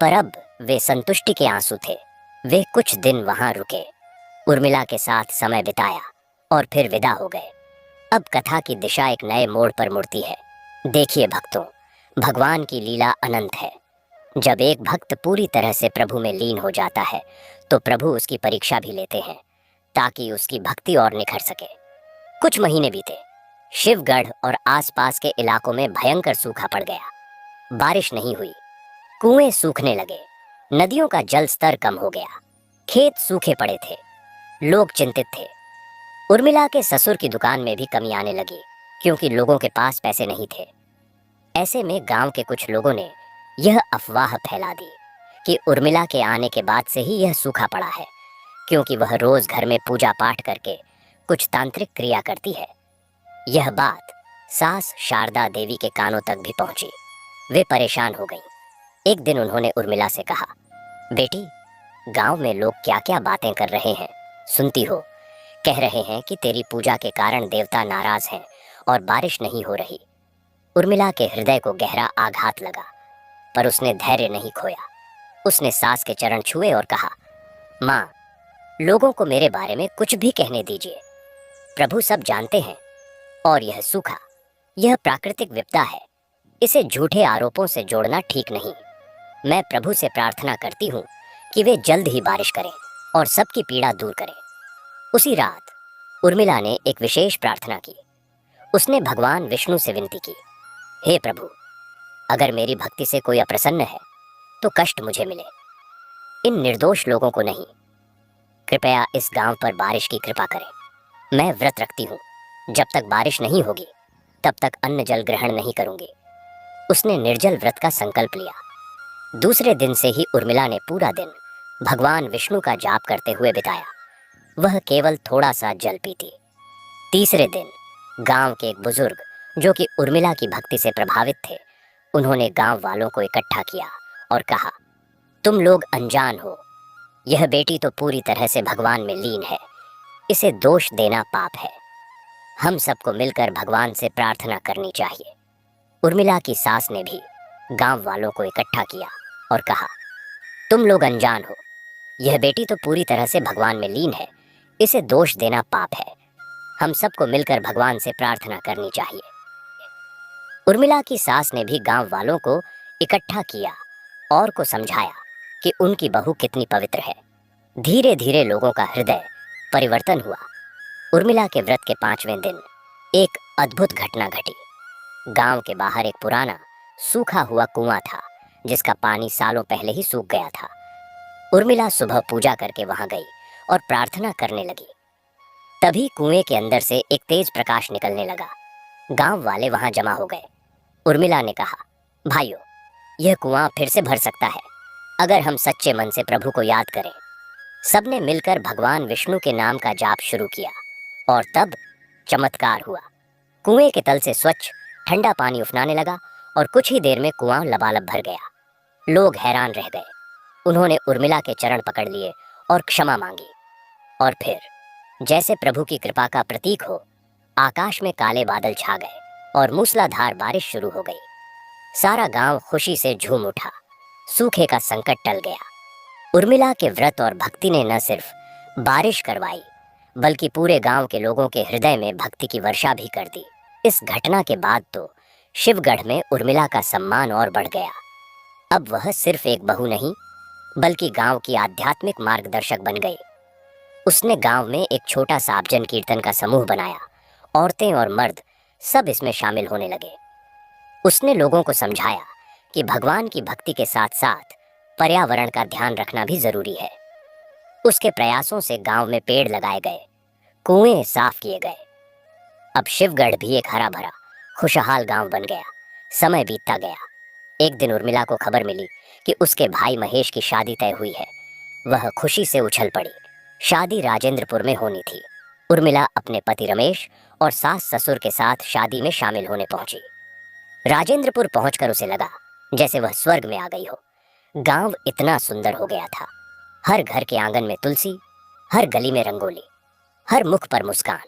पर अब वे संतुष्टि के आंसू थे। वे कुछ दिन वहां रुके, उर्मिला के साथ समय बिताया और फिर विदा हो गए। अब कथा की दिशा एक नए मोड़ पर मुड़ती है। देखिए भक्तों, भगवान की लीला अनंत है। जब एक भक्त पूरी तरह से प्रभु में लीन हो जाता है तो प्रभु उसकी परीक्षा भी लेते हैं, ताकि उसकी भक्ति और निखर सके। कुछ महीने बीते। शिवगढ़ और आसपास के इलाकों में भयंकर सूखा पड़ गया। बारिश नहीं हुई। कुएं सूखने लगे। नदियों का जल स्तर कम हो गया। खेत सूखे पड़े थे। लोग चिंतित थे। उर्मिला के ससुर की दुकान में भी कमी आने लगी, क्योंकि लोगों के पास पैसे नहीं थे। ऐसे में गांव के कुछ लोगों ने यह अफवाह फैला दी कि उर्मिला के आने के बाद से ही यह सूखा पड़ा है, क्योंकि वह रोज घर में पूजा पाठ करके कुछ तांत्रिक क्रिया करती है। यह बात सास शारदा देवी के कानों तक भी पहुंची। वे परेशान हो गईं। एक दिन उन्होंने उर्मिला से कहा, बेटी, गांव में लोग क्या क्या बातें कर रहे हैं, सुनती हो? कह रहे हैं कि तेरी पूजा के कारण देवता नाराज हैं और बारिश नहीं हो रही। उर्मिला के हृदय को गहरा आघात लगा, पर उसने धैर्य नहीं खोया। उसने सास के चरण छुए और कहा, माँ, लोगों को मेरे बारे में कुछ भी कहने दीजिए। प्रभु सब जानते हैं। और यह सूखा, यह प्राकृतिक विपदा है। इसे झूठे आरोपों से जोड़ना ठीक नहीं। मैं प्रभु से प्रार्थना करती हूँ कि वे जल्द ही बारिश करें और सबकी पीड़ा दूर करें। उसी रात उर्मिला ने एक विशेष प्रार्थना की। उसने भगवान विष्णु से विनती की, हे प्रभु, अगर मेरी भक्ति से कोई अप्रसन्न है तो कष्ट मुझे मिले, इन निर्दोष लोगों को नहीं। कृपया इस गांव पर बारिश की कृपा करें। मैं व्रत रखती हूँ, जब तक बारिश नहीं होगी तब तक अन्न जल ग्रहण नहीं करूंगी। उसने निर्जल व्रत का संकल्प लिया। दूसरे दिन से ही उर्मिला ने पूरा दिन भगवान विष्णु का जाप करते हुए बिताया। वह केवल थोड़ा सा जल पीती। तीसरे दिन गांव के एक बुजुर्ग, जो कि उर्मिला की भक्ति से प्रभावित थे, उन्होंने गांव वालों को इकट्ठा किया और कहा, तुम लोग अनजान हो। यह बेटी तो पूरी तरह से भगवान में लीन है। इसे दोष देना पाप है। हम सबको मिलकर भगवान से प्रार्थना करनी चाहिए। उर्मिला की सास ने भी गांव वालों को इकट्ठा किया और कहा, तुम लोग अनजान हो। यह बेटी तो पूरी तरह से भगवान में लीन है। इसे दोष देना पाप है। हम सबको मिलकर भगवान से प्रार्थना करनी चाहिए। उर्मिला की सास ने भी गांव वालों को इकट्ठा किया और को समझाया कि उनकी बहू कितनी पवित्र है। धीरे धीरे लोगों का हृदय परिवर्तन हुआ। उर्मिला के व्रत के 5वें दिन एक अद्भुत घटना घटी। गांव के बाहर एक पुराना सूखा हुआ कुआं था जिसका पानी सालों पहले ही सूख गया था। उर्मिला सुबह पूजा करके वहां गई और प्रार्थना करने लगी। तभी कुएं के अंदर से एक तेज प्रकाश निकलने लगा। गांव वाले वहां जमा हो गए। उर्मिला ने कहा, भाइयों, यह कुआं फिर से भर सकता है अगर हम सच्चे मन से प्रभु को याद करें। सबने मिलकर भगवान विष्णु के नाम का जाप शुरू किया और तब चमत्कार हुआ। कुएं के तल से स्वच्छ ठंडा पानी उफनाने लगा और कुछ ही देर में कुआं लबालब भर गया। लोग हैरान रह गए। उन्होंने उर्मिला के चरण पकड़ लिए और क्षमा मांगी। और फिर जैसे प्रभु की कृपा का प्रतीक हो, आकाश में काले बादल छा गए और मूसलाधार बारिश शुरू हो गई। सारा गांव खुशी से झूम उठा। सूखे का संकट टल गया। उर्मिला के व्रत और भक्ति ने न सिर्फ बारिश करवाई बल्कि पूरे गांव के लोगों के हृदय में भक्ति की वर्षा भी कर दी। इस घटना के बाद तो शिवगढ़ में उर्मिला का सम्मान और बढ़ गया। अब वह सिर्फ एक बहू नहीं बल्कि गांव की आध्यात्मिक मार्गदर्शक बन गई। उसने गांव में एक छोटा सा भजन कीर्तन का समूह बनाया। औरतें और मर्द सब इसमें शामिल होने लगे। उसने लोगों को समझाया कि भगवान की भक्ति के साथ साथ पर्यावरण का ध्यान रखना भी जरूरी है। उसके प्रयासों से गांव में पेड़ लगाए गए, कुएं साफ किए गए। अब शिवगढ़ भी एक हरा भरा खुशहाल गांव बन गया। समय बीतता गया। एक दिन उर्मिला को खबर मिली कि उसके भाई महेश की शादी तय हुई है। वह खुशी से उछल पड़ी। शादी राजेंद्रपुर में होनी थी। उर्मिला अपने पति रमेश और सास ससुर के साथ शादी में शामिल होने पहुंची। राजेंद्रपुर पहुंचकर उसे लगा जैसे वह स्वर्ग में आ गई हो। गांव इतना सुंदर हो गया था। हर घर के आंगन में तुलसी, हर गली में रंगोली, हर मुख पर मुस्कान।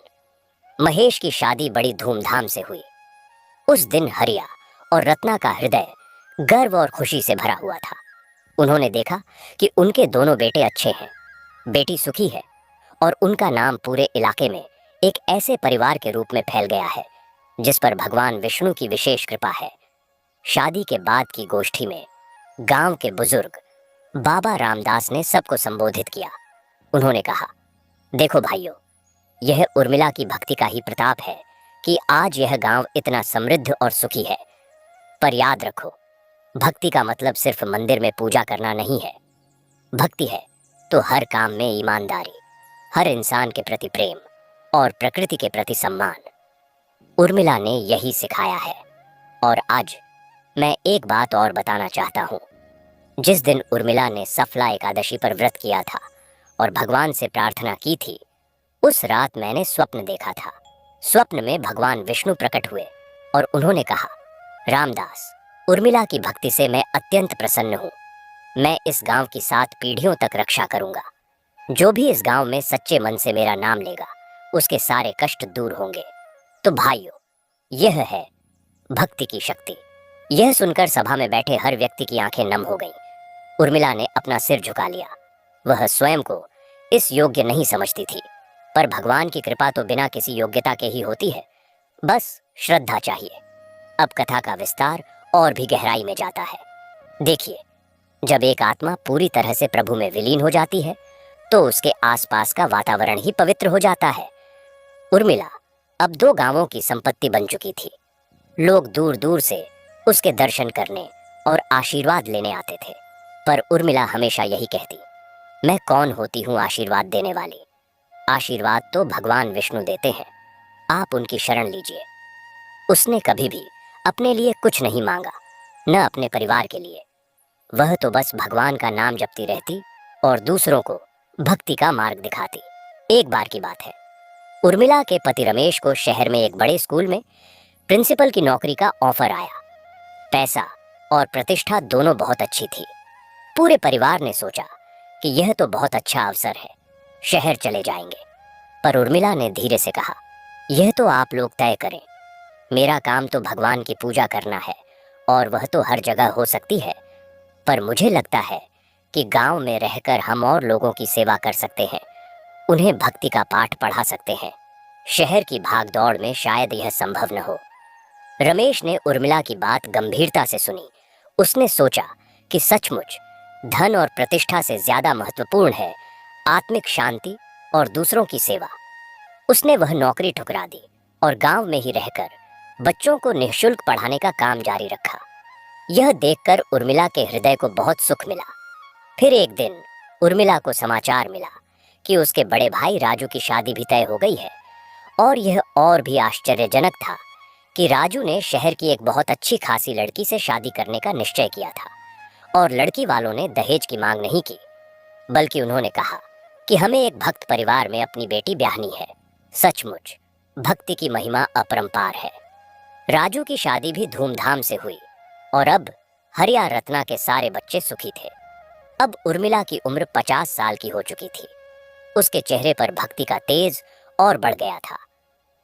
महेश की शादी बड़ी धूमधाम से हुई। उस दिन हरिया और रत्ना का हृदय गर्व और खुशी से भरा हुआ था। उन्होंने देखा कि उनके दोनों बेटे अच्छे हैं, बेटी सुखी है और उनका नाम पूरे इलाके में एक ऐसे परिवार के रूप में फैल गया है जिस पर भगवान विष्णु की विशेष कृपा है। शादी के बाद की गोष्ठी में गांव के बुजुर्ग बाबा रामदास ने सबको संबोधित किया। उन्होंने कहा, देखो भाइयों, यह उर्मिला की भक्ति का ही प्रताप है कि आज यह गांव इतना समृद्ध और सुखी है। पर याद रखो, भक्ति का मतलब सिर्फ मंदिर में पूजा करना नहीं है। भक्ति है तो हर काम में ईमानदारी, हर इंसान के प्रति प्रेम और प्रकृति के प्रति सम्मान। उर्मिला ने यही सिखाया है। और आज मैं एक बात और बताना चाहता हूँ। जिस दिन उर्मिला ने सफला एकादशी पर व्रत किया था और भगवान से प्रार्थना की थी, उस रात मैंने स्वप्न देखा था। स्वप्न में भगवान विष्णु प्रकट हुए और उन्होंने कहा, रामदास, उर्मिला की भक्ति से मैं अत्यंत प्रसन्न हूँ। मैं इस गांव की 7 पीढ़ियों तक रक्षा करूंगा। जो भी इस गांव में सच्चे मन से मेरा नाम लेगा, उसके सारे कष्ट दूर होंगे। तो भाइयों, यह है भक्ति की शक्ति। यह सुनकर सभा में बैठे हर व्यक्ति की आंखें नम हो गईं। उर्मिला ने अपना सिर झुका लिया। वह स्वयं को इस योग्य नहीं समझती थी, पर भगवान की कृपा तो बिना किसी योग्यता के ही होती है। बस श्रद्धा चाहिए। अब कथा का विस्तार और भी गहराई में जाता है। देखिए, जब एक आत्मा पूरी तरह से प्रभु में विलीन हो जाती है तो उसके आसपास का वातावरण ही पवित्र हो जाता है। उर्मिला अब 2 गांवों की संपत्ति बन चुकी थी। लोग दूर दूर से उसके दर्शन करने और आशीर्वाद लेने आते थे। पर उर्मिला हमेशा यही कहती, मैं कौन होती हूँ आशीर्वाद देने वाली? आशीर्वाद तो भगवान विष्णु देते हैं, आप उनकी शरण लीजिए। उसने कभी भी अपने लिए कुछ नहीं मांगा, न अपने परिवार के लिए। वह तो बस भगवान का नाम जपती रहती और दूसरों को भक्ति का मार्ग दिखाती। एक बार की बात है, उर्मिला के पति रमेश को शहर में एक बड़े स्कूल में प्रिंसिपल की नौकरी का ऑफर आया। पैसा और प्रतिष्ठा दोनों बहुत अच्छी थी। पूरे परिवार ने सोचा कि यह तो बहुत अच्छा अवसर है, शहर चले जाएंगे। पर उर्मिला ने धीरे से कहा, यह तो आप लोग तय करें। मेरा काम तो भगवान की पूजा करना है और वह तो हर जगह हो सकती है, पर मुझे लगता है कि गांव में रहकर हम और लोगों की सेवा कर सकते हैं, उन्हें भक्ति का पाठ पढ़ा सकते हैं। शहर की भागदौड़ में शायद यह संभव न हो। रमेश ने उर्मिला की बात गंभीरता से सुनी। उसने सोचा कि सचमुच धन और प्रतिष्ठा से ज्यादा महत्वपूर्ण है आत्मिक शांति और दूसरों की सेवा। उसने वह नौकरी ठुकरा दी और गांव में ही रहकर बच्चों को निःशुल्क पढ़ाने का काम जारी रखा। यह देखकर उर्मिला के हृदय को बहुत सुख मिला। फिर एक दिन उर्मिला को समाचार मिला कि उसके बड़े भाई राजू की शादी भी तय हो गई है। और यह और भी आश्चर्यजनक था कि राजू ने शहर की एक बहुत अच्छी खासी लड़की से शादी करने का निश्चय किया था। और लड़की वालों ने दहेज की मांग नहीं की, बल्कि उन्होंने कहा कि हमें एक भक्त परिवार में अपनी बेटी ब्याहनी है। सचमुच भक्ति की महिमा अपरंपार है। राजू की शादी भी धूमधाम से हुई और अब हरिया रत्ना के सारे बच्चे सुखी थे। अब उर्मिला की उम्र 50 साल की हो चुकी थी। उसके चेहरे पर भक्ति का तेज और बढ़ गया था।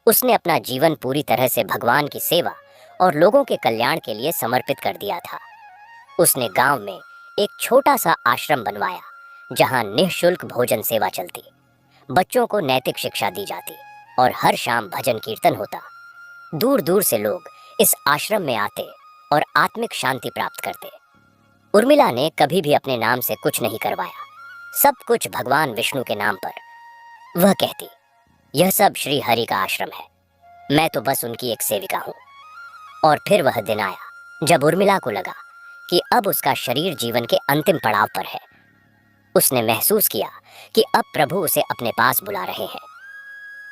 उसने अपना जीवन पूरी तरह से भगवान की सेवा और लोगों के कल्याण के लिए समर्पित कर दिया था। उसने गांव में एक छोटा सा आश्रम बनवाया जहां निःशुल्क भोजन सेवा चलती, बच्चों को नैतिक शिक्षा दी जाती और हर शाम भजन कीर्तन होता। दूर दूर से लोग इस आश्रम में आते और आत्मिक शांति प्राप्त करते। उर्मिला ने कभी भी अपने नाम से कुछ नहीं करवाया, सब कुछ भगवान विष्णु के नाम पर। वह कहती, यह सब श्री हरि का आश्रम है, मैं तो बस उनकी एक सेविका हूँ। और फिर वह दिन आया जब उर्मिला को लगा कि अब उसका शरीर जीवन के अंतिम पड़ाव पर है। उसने महसूस किया कि अब प्रभु उसे अपने पास बुला रहे हैं।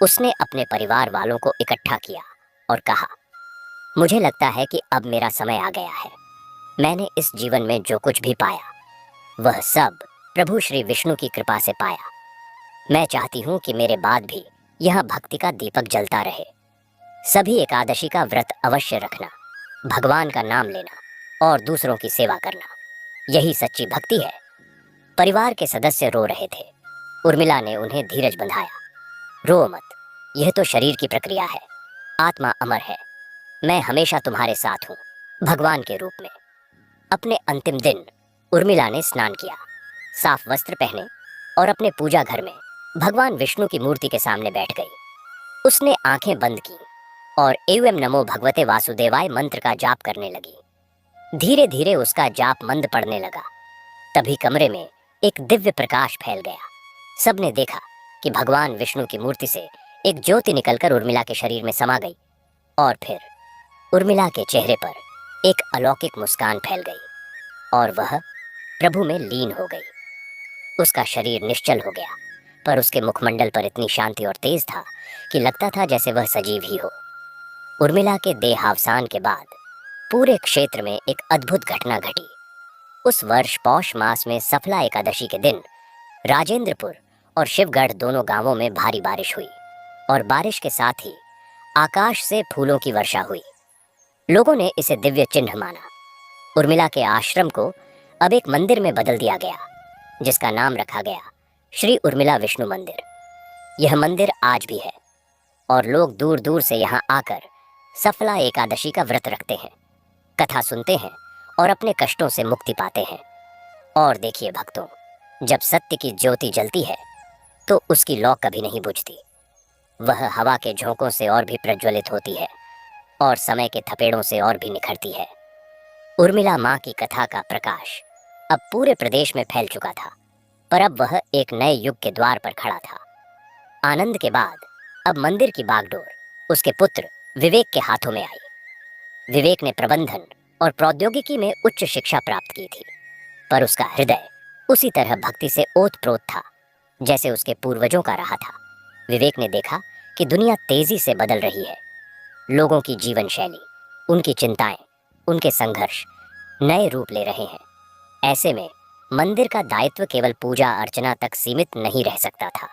उसने अपने परिवार वालों को इकट्ठा किया और कहा, मुझे लगता है कि अब मेरा समय आ गया है। मैंने इस जीवन में जो कुछ भी पाया वह सब प्रभु श्री विष्णु की कृपा से पाया। मैं चाहती हूँ कि मेरे बाद भी यहाँ भक्ति का दीपक जलता रहे। सभी एकादशी का व्रत अवश्य रखना, भगवान का नाम लेना और दूसरों की सेवा करना, यही सच्ची भक्ति है। परिवार के सदस्य रो रहे थे। उर्मिला ने उन्हें धीरज बंधाया। रो मत, यह तो शरीर की प्रक्रिया है, आत्मा अमर है। मैं हमेशा तुम्हारे साथ हूँ, भगवान के रूप में। अपने अंतिम दिन उर्मिला ने स्नान किया, साफ वस्त्र पहने और अपने पूजा घर में भगवान विष्णु की मूर्ति के सामने बैठ गई। उसने आंखें बंद की और एवं नमो भगवते वासुदेवाय मंत्र का जाप करने लगी। धीरे धीरे उसका जाप मंद पड़ने लगा। तभी कमरे में एक दिव्य प्रकाश फैल गया। सबने देखा कि भगवान विष्णु की मूर्ति से एक ज्योति निकलकर उर्मिला के शरीर में समा गई और फिर उर्मिला के चेहरे पर एक अलौकिक मुस्कान फैल गई और वह प्रभु में लीन हो गई। उसका शरीर निश्चल हो गया, पर उसके मुखमंडल पर इतनी शांति और तेज था कि लगता था जैसे वह सजीव ही हो। उर्मिला के देहावसान के बाद पूरे क्षेत्र में एक अद्भुत घटना घटी। उस वर्ष पौष मास में सफला एकादशी के दिन राजेंद्रपुर और शिवगढ़ दोनों गांवों में भारी बारिश हुई और बारिश के साथ ही आकाश से फूलों की वर्षा हुई। लोगों ने इसे दिव्य चिन्ह माना। उर्मिला के आश्रम को अब एक मंदिर में बदल दिया गया, जिसका नाम रखा गया श्री उर्मिला विष्णु मंदिर। यह मंदिर आज भी है और लोग दूर दूर से यहाँ आकर सफला एकादशी का व्रत रखते हैं, कथा सुनते हैं और अपने कष्टों से मुक्ति पाते हैं। और देखिए भक्तों, जब सत्य की ज्योति जलती है तो उसकी लौ कभी नहीं बुझती। वह हवा के झोंकों से और भी प्रज्वलित होती है और समय के थपेड़ों से और भी निखरती है। उर्मिला माँ की कथा का प्रकाश अब पूरे प्रदेश में फैल चुका था, पर अब वह एक नए युग के द्वार पर खड़ा था। आनंद के बाद अब मंदिर की बागडोर उसके पुत्र विवेक के हाथों में आई। विवेक ने प्रबंधन और प्रौद्योगिकी में उच्च शिक्षा प्राप्त की थी, पर उसका हृदय उसी तरह भक्ति से ओतप्रोत था जैसे उसके पूर्वजों का रहा था। विवेक ने देखा कि दुनिया तेजी से बदल रही है। लोगों की जीवन शैली, उनकी चिंताएं, उनके संघर्ष नए रूप ले रहे हैं। ऐसे में मंदिर का दायित्व केवल पूजा अर्चना तक सीमित नहीं रह सकता था।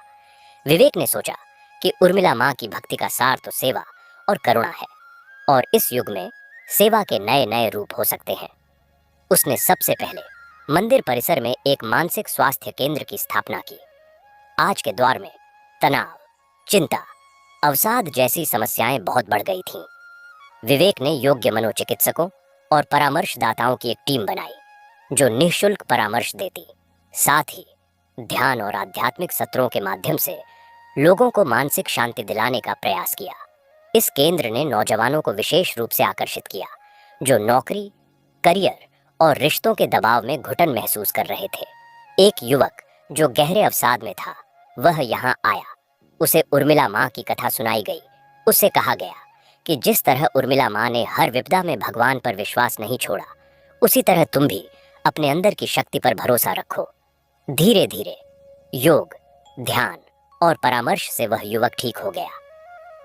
विवेक ने सोचा कि उर्मिला माँ की भक्ति का सार तो सेवा और करुणा है और इस युग में सेवा के नए नए रूप हो सकते हैं। उसने सबसे पहले मंदिर परिसर में एक मानसिक स्वास्थ्य केंद्र की स्थापना की। आज के दौर में तनाव, चिंता, अवसाद जैसी समस्याएं बहुत बढ़ गई थीं। विवेक ने योग्य मनोचिकित्सकों और परामर्शदाताओं की एक टीम बनाई जो निःशुल्क परामर्श देती, साथ ही ध्यान और आध्यात्मिक सत्रों के माध्यम से लोगों को मानसिक शांति दिलाने का प्रयास किया। इस केंद्र ने नौजवानों को विशेष रूप से आकर्षित किया जो नौकरी, करियर और रिश्तों के दबाव में घुटन महसूस कर रहे थे। एक युवक जो गहरे अवसाद में था, वह यहाँ आया। उसे उर्मिला माँ की कथा सुनाई गई। उससे कहा गया कि जिस तरह उर्मिला माँ ने हर विपदा में भगवान पर विश्वास नहीं छोड़ा, उसी तरह तुम भी अपने अंदर की शक्ति पर भरोसा रखो। धीरे धीरे योग, ध्यान और परामर्श से वह युवक ठीक हो गया।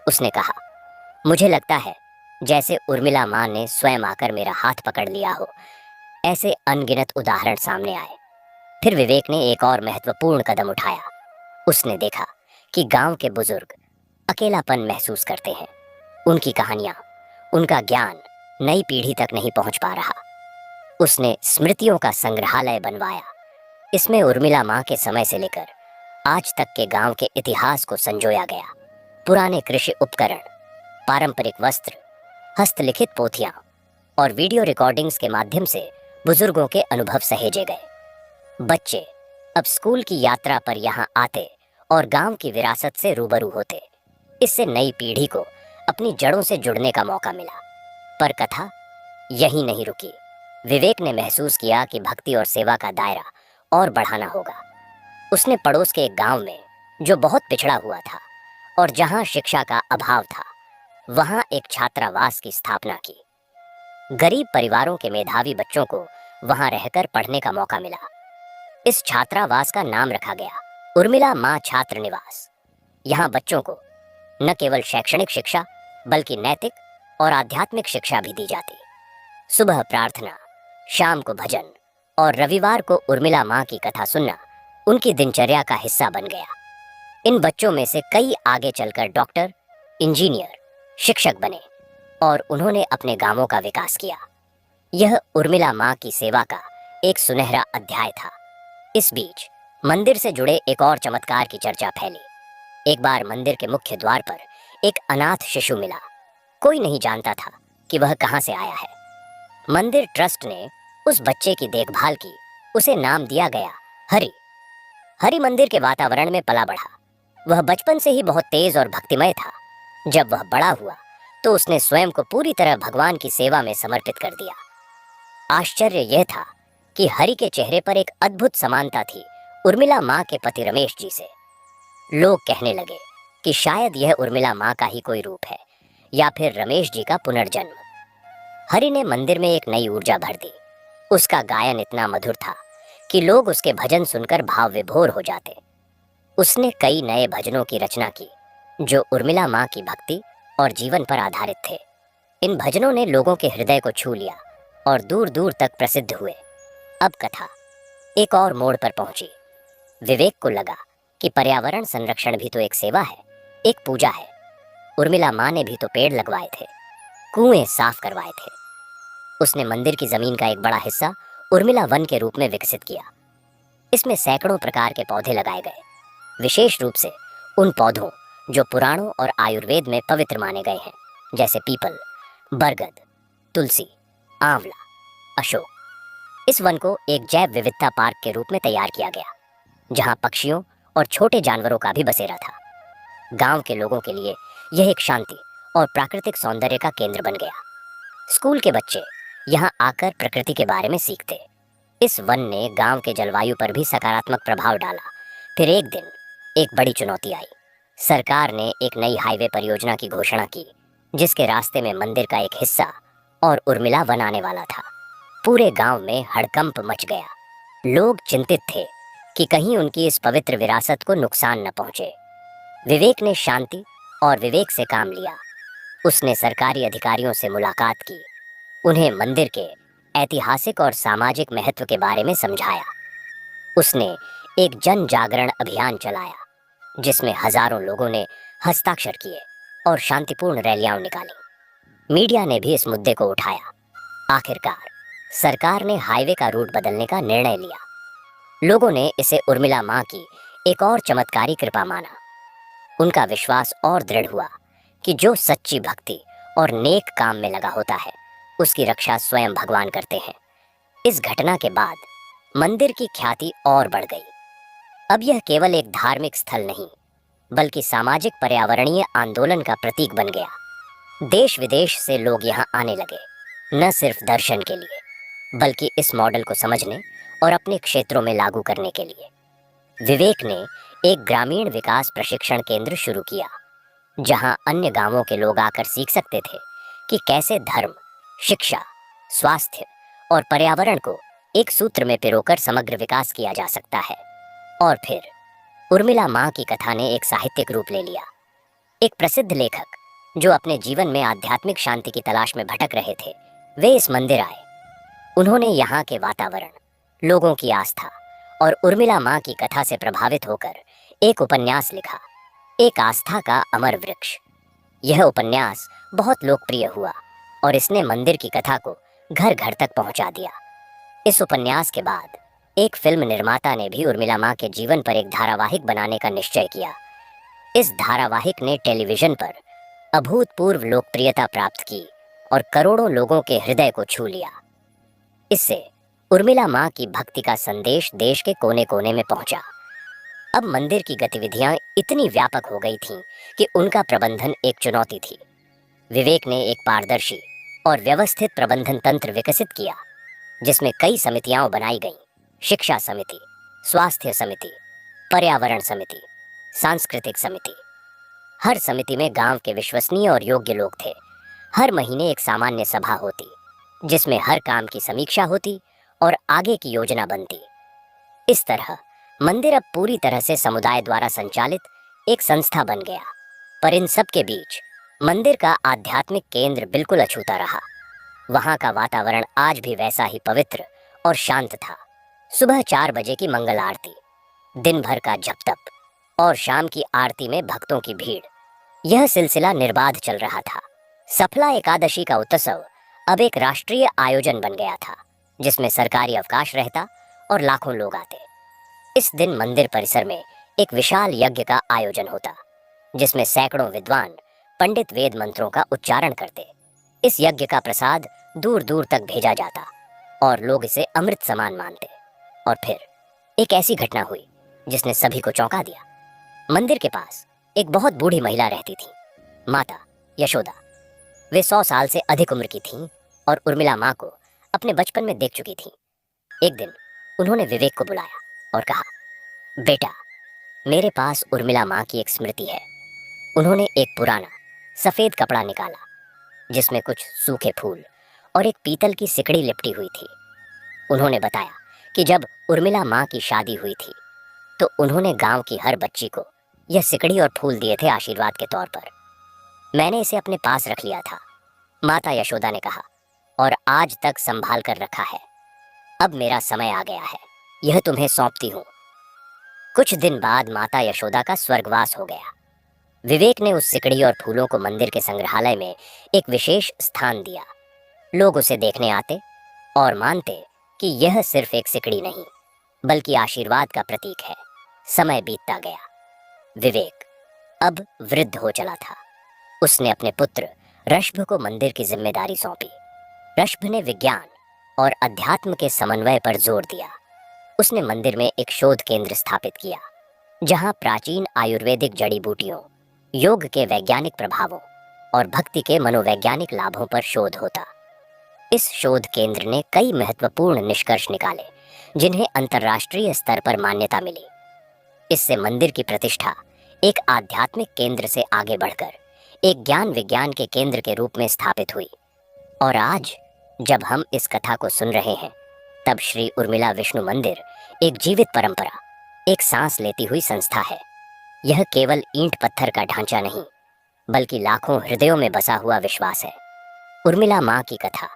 उसने कहा, मुझे लगता है जैसे उर्मिला माँ ने स्वयं आकर मेरा हाथ पकड़ लिया हो। ऐसे अनगिनत उदाहरण सामने आए। फिर विवेक ने एक और महत्वपूर्ण कदम उठाया। उसने देखा कि गांव के बुजुर्ग अकेलापन महसूस करते हैं। उनकी कहानियां, उनका ज्ञान नई पीढ़ी तक नहीं पहुंच पा रहा। उसने स्मृतियों का संग्रहालय बनवाया। इसमें उर्मिला माँ के समय से लेकर आज तक के गांव के इतिहास को संजोया गया। पुराने कृषि उपकरण, पारंपरिक वस्त्र, हस्तलिखित पोथियां और वीडियो रिकॉर्डिंग्स के माध्यम से बुजुर्गों के अनुभव सहेजे गए। बच्चे अब स्कूल की यात्रा पर यहाँ आते और गांव की विरासत से रूबरू होते। इससे नई पीढ़ी को अपनी जड़ों से जुड़ने का मौका मिला। पर कथा यहीं नहीं रुकी। विवेक ने महसूस किया कि भक्ति और सेवा का दायरा और बढ़ाना होगा। उसने पड़ोस के एक गांव में, जो बहुत पिछड़ा हुआ था और जहां शिक्षा का अभाव था, वहां एक छात्रावास की स्थापना की। गरीब परिवारों के मेधावी बच्चों को वहां रहकर पढ़ने का मौका मिला। इस छात्रावास का नाम रखा गया उर्मिला माँ छात्र निवास। यहाँ बच्चों को न केवल शैक्षणिक शिक्षा बल्कि नैतिक और आध्यात्मिक शिक्षा भी दी जाती। सुबह प्रार्थना, शाम को भजन और रविवार को उर्मिला माँ की कथा सुनना उनकी दिनचर्या का हिस्सा बन गया। इन बच्चों में से कई आगे चलकर डॉक्टर, इंजीनियर, शिक्षक बने और उन्होंने अपने गांवों का विकास किया। यह उर्मिला माँ की सेवा का एक सुनहरा अध्याय था। इस बीच मंदिर से जुड़े एक और चमत्कार की चर्चा फैली। एक बार मंदिर के मुख्य द्वार पर एक अनाथ शिशु मिला। कोई नहीं जानता था कि वह कहां से आया है। मंदिर ट्रस्ट ने उस बच्चे की देखभाल की। उसे नाम दिया गया हरि। हरि मंदिर के वातावरण में पला बढ़ा। वह बचपन से ही बहुत तेज और भक्तिमय था। जब वह बड़ा हुआ तो उसने स्वयं को पूरी तरह भगवान की सेवा में समर्पित कर दिया। आश्चर्य यह था कि हरि के चेहरे पर एक अद्भुत समानता थी उर्मिला माँ के पति रमेश जी से। लोग कहने लगे कि शायद यह उर्मिला माँ का ही कोई रूप है या फिर रमेश जी का पुनर्जन्म। हरि ने मंदिर में एक नई ऊर्जा भर दी। उसका गायन इतना मधुर था कि लोग उसके भजन सुनकर भाव विभोर हो जाते। उसने कई नए भजनों की रचना की जो उर्मिला माँ की भक्ति और जीवन पर आधारित थे। इन भजनों ने लोगों के हृदय को छू लिया और दूर दूर तक प्रसिद्ध हुए। अब कथा एक और मोड़ पर पहुंची। विवेक को लगा कि पर्यावरण संरक्षण भी तो एक सेवा है, एक पूजा है। उर्मिला माँ ने भी तो पेड़ लगवाए थे, कुएं साफ करवाए थे। उसने मंदिर की जमीन का एक बड़ा हिस्सा उर्मिला वन के रूप में विकसित किया। इसमें सैकड़ों प्रकार के पौधे लगाए गए, विशेष रूप से उन पौधों जो पुराणों और आयुर्वेद में पवित्र माने गए हैं, जैसे पीपल, बरगद, तुलसी, आंवला, अशोक। इस वन को एक जैव विविधता पार्क के रूप में तैयार किया गया, जहां पक्षियों और छोटे जानवरों का भी बसेरा था। गांव के लोगों के लिए यह एक शांति और प्राकृतिक सौंदर्य का केंद्र बन गया। स्कूल के बच्चे यहां आकर प्रकृति के बारे में सीखते। इस वन ने गांव के जलवायु पर भी सकारात्मक प्रभाव डाला। फिर एक दिन एक बड़ी चुनौती आई। सरकार ने एक नई हाईवे परियोजना की घोषणा की, जिसके रास्ते में मंदिर का एक हिस्सा और उर्मिला वन आने वाला था। पूरे गांव में हड़कंप मच गया। लोग चिंतित थे कि कहीं उनकी इस पवित्र विरासत को नुकसान न पहुंचे। विवेक ने शांति और विवेक से काम लिया। उसने सरकारी अधिकारियों से मुलाकात की, उन्हें मंदिर के ऐतिहासिक और सामाजिक महत्व के बारे में समझाया। उसने एक जन जागरण अभियान चलाया, जिसमें हजारों लोगों ने हस्ताक्षर किए और शांतिपूर्ण रैलियां निकाली। मीडिया ने भी इस मुद्दे को उठाया। आखिरकार सरकार ने हाईवे का रूट बदलने का निर्णय लिया। लोगों ने इसे उर्मिला माँ की एक और चमत्कारी कृपा माना। उनका विश्वास और दृढ़ हुआ कि जो सच्ची भक्ति और नेक काम में लगा होता है, उसकी रक्षा स्वयं भगवान करते हैं। इस घटना के बाद मंदिर की ख्याति और बढ़ गई। अब यह केवल एक धार्मिक स्थल नहीं, बल्कि सामाजिक पर्यावरणीय आंदोलन का प्रतीक बन गया। देश विदेश से लोग यहाँ आने लगे, न सिर्फ दर्शन के लिए, बल्कि इस मॉडल को समझने और अपने क्षेत्रों में लागू करने के लिए। विवेक ने एक ग्रामीण विकास प्रशिक्षण केंद्र शुरू किया, जहां अन्य गांवों के लोग आकर सीख सकते थे कि कैसे धर्म, शिक्षा, स्वास्थ्य और पर्यावरण को एक सूत्र में पिरोकर समग्र विकास किया जा सकता है। और फिर उर्मिला माँ की कथा ने एक साहित्यिक रूप ले लिया। एक प्रसिद्ध लेखक जो अपने जीवन में आध्यात्मिक शांति की तलाश में भटक रहे थे, वे इस मंदिर आए। उन्होंने यहाँ के वातावरण, लोगों की आस्था और उर्मिला माँ की कथा से प्रभावित होकर एक उपन्यास लिखा, एक आस्था का अमर वृक्ष। यह उपन्यास बहुत लोकप्रिय हुआ और इसने मंदिर की कथा को घर घर तक पहुंचा दिया। इस उपन्यास के बाद एक फिल्म निर्माता ने भी उर्मिला माँ के जीवन पर एक धारावाहिक बनाने का निश्चय किया। इस धारावाहिक ने टेलीविजन पर अभूतपूर्व लोकप्रियता प्राप्त की और करोड़ों लोगों के हृदय को छू लिया। इससे उर्मिला माँ की भक्ति का संदेश देश के कोने कोने में पहुंचा। अब मंदिर की गतिविधियां इतनी व्यापक हो गई थीं कि उनका प्रबंधन एक चुनौती थी। विवेक ने एक पारदर्शी और व्यवस्थित प्रबंधन तंत्र विकसित किया, जिसमें कई समितियां बनाई गईं: शिक्षा समिति, स्वास्थ्य समिति, पर्यावरण समिति, सांस्कृतिक समिति। हर समिति में गांव के विश्वसनीय और योग्य लोग थे। हर महीने एक सामान्य सभा होती, जिसमें हर काम की समीक्षा होती और आगे की योजना बनती। इस तरह मंदिर अब पूरी तरह से समुदाय द्वारा संचालित एक संस्था बन गया। पर इन सब के बीच मंदिर का आध्यात्मिक केंद्र बिल्कुल अछूता रहा। वहां का वातावरण आज भी वैसा ही पवित्र और शांत था। सुबह 4 बजे की मंगल आरती, दिन भर का जप तप और शाम की आरती में भक्तों की भीड़, यह सिलसिला निर्बाध चल रहा था। सफला एकादशी का उत्सव अब एक राष्ट्रीय आयोजन बन गया था, जिसमें सरकारी अवकाश रहता और लाखों लोग आते। इस दिन मंदिर परिसर में एक विशाल यज्ञ का आयोजन होता, जिसमें सैकड़ों विद्वान पंडित वेद मंत्रों का उच्चारण करते। इस यज्ञ का प्रसाद दूर दूर तक भेजा जाता और लोग इसे अमृत समान मानते। और फिर एक ऐसी घटना हुई जिसने सभी को चौंका दिया। मंदिर के पास एक बहुत बूढ़ी महिला रहती थी, माता यशोदा। वे 100 साल से अधिक उम्र की थीं और उर्मिला माँ को अपने बचपन में देख चुकी थीं। एक दिन उन्होंने विवेक को बुलाया और कहा, बेटा, मेरे पास उर्मिला माँ की एक स्मृति है। उन्होंने एक पुराना सफेद कपड़ा निकाला, जिसमें कुछ सूखे फूल और एक पीतल की सिकड़ी लिपटी हुई थी। उन्होंने बताया कि जब उर्मिला माँ की शादी हुई थी, तो उन्होंने गांव की हर बच्ची को यह सिकड़ी और फूल दिए थे आशीर्वाद के तौर पर। मैंने इसे अपने पास रख लिया था, माता यशोदा ने कहा, और आज तक संभाल कर रखा है। अब मेरा समय आ गया है, यह तुम्हें सौंपती हूँ। कुछ दिन बाद माता यशोदा का स्वर्गवास हो गया। विवेक ने उस सिकड़ी और फूलों को मंदिर के संग्रहालय में एक विशेष स्थान दिया। लोग उसे देखने आते और मानते कि यह सिर्फ एक सिकड़ी नहीं, बल्कि आशीर्वाद का प्रतीक है। समय बीतता गया। विवेक अब वृद्ध हो चला था। उसने अपने पुत्र ऋषभ को मंदिर की जिम्मेदारी सौंपी। ऋषभ ने विज्ञान और अध्यात्म के समन्वय पर जोर दिया। उसने मंदिर में एक शोध केंद्र स्थापित किया, जहां प्राचीन आयुर्वेदिक जड़ी बूटियों, योग के वैज्ञानिक प्रभावों और भक्ति के मनोवैज्ञानिक लाभों पर शोध होता। इस शोध केंद्र ने कई महत्वपूर्ण निष्कर्ष निकाले, जिन्हें अंतर्राष्ट्रीय स्तर पर मान्यता मिली। इससे मंदिर की प्रतिष्ठा एक आध्यात्मिक केंद्र से आगे बढ़कर एक ज्ञान विज्ञान के केंद्र के रूप में स्थापित हुई। और आज जब हम इस कथा को सुन रहे हैं, तब श्री उर्मिला विष्णु मंदिर एक जीवित परंपरा, एक सांस लेती हुई संस्था है। यह केवल ईंट पत्थर का ढांचा नहीं, बल्कि लाखों हृदयों में बसा हुआ विश्वास है। उर्मिला माँ की कथा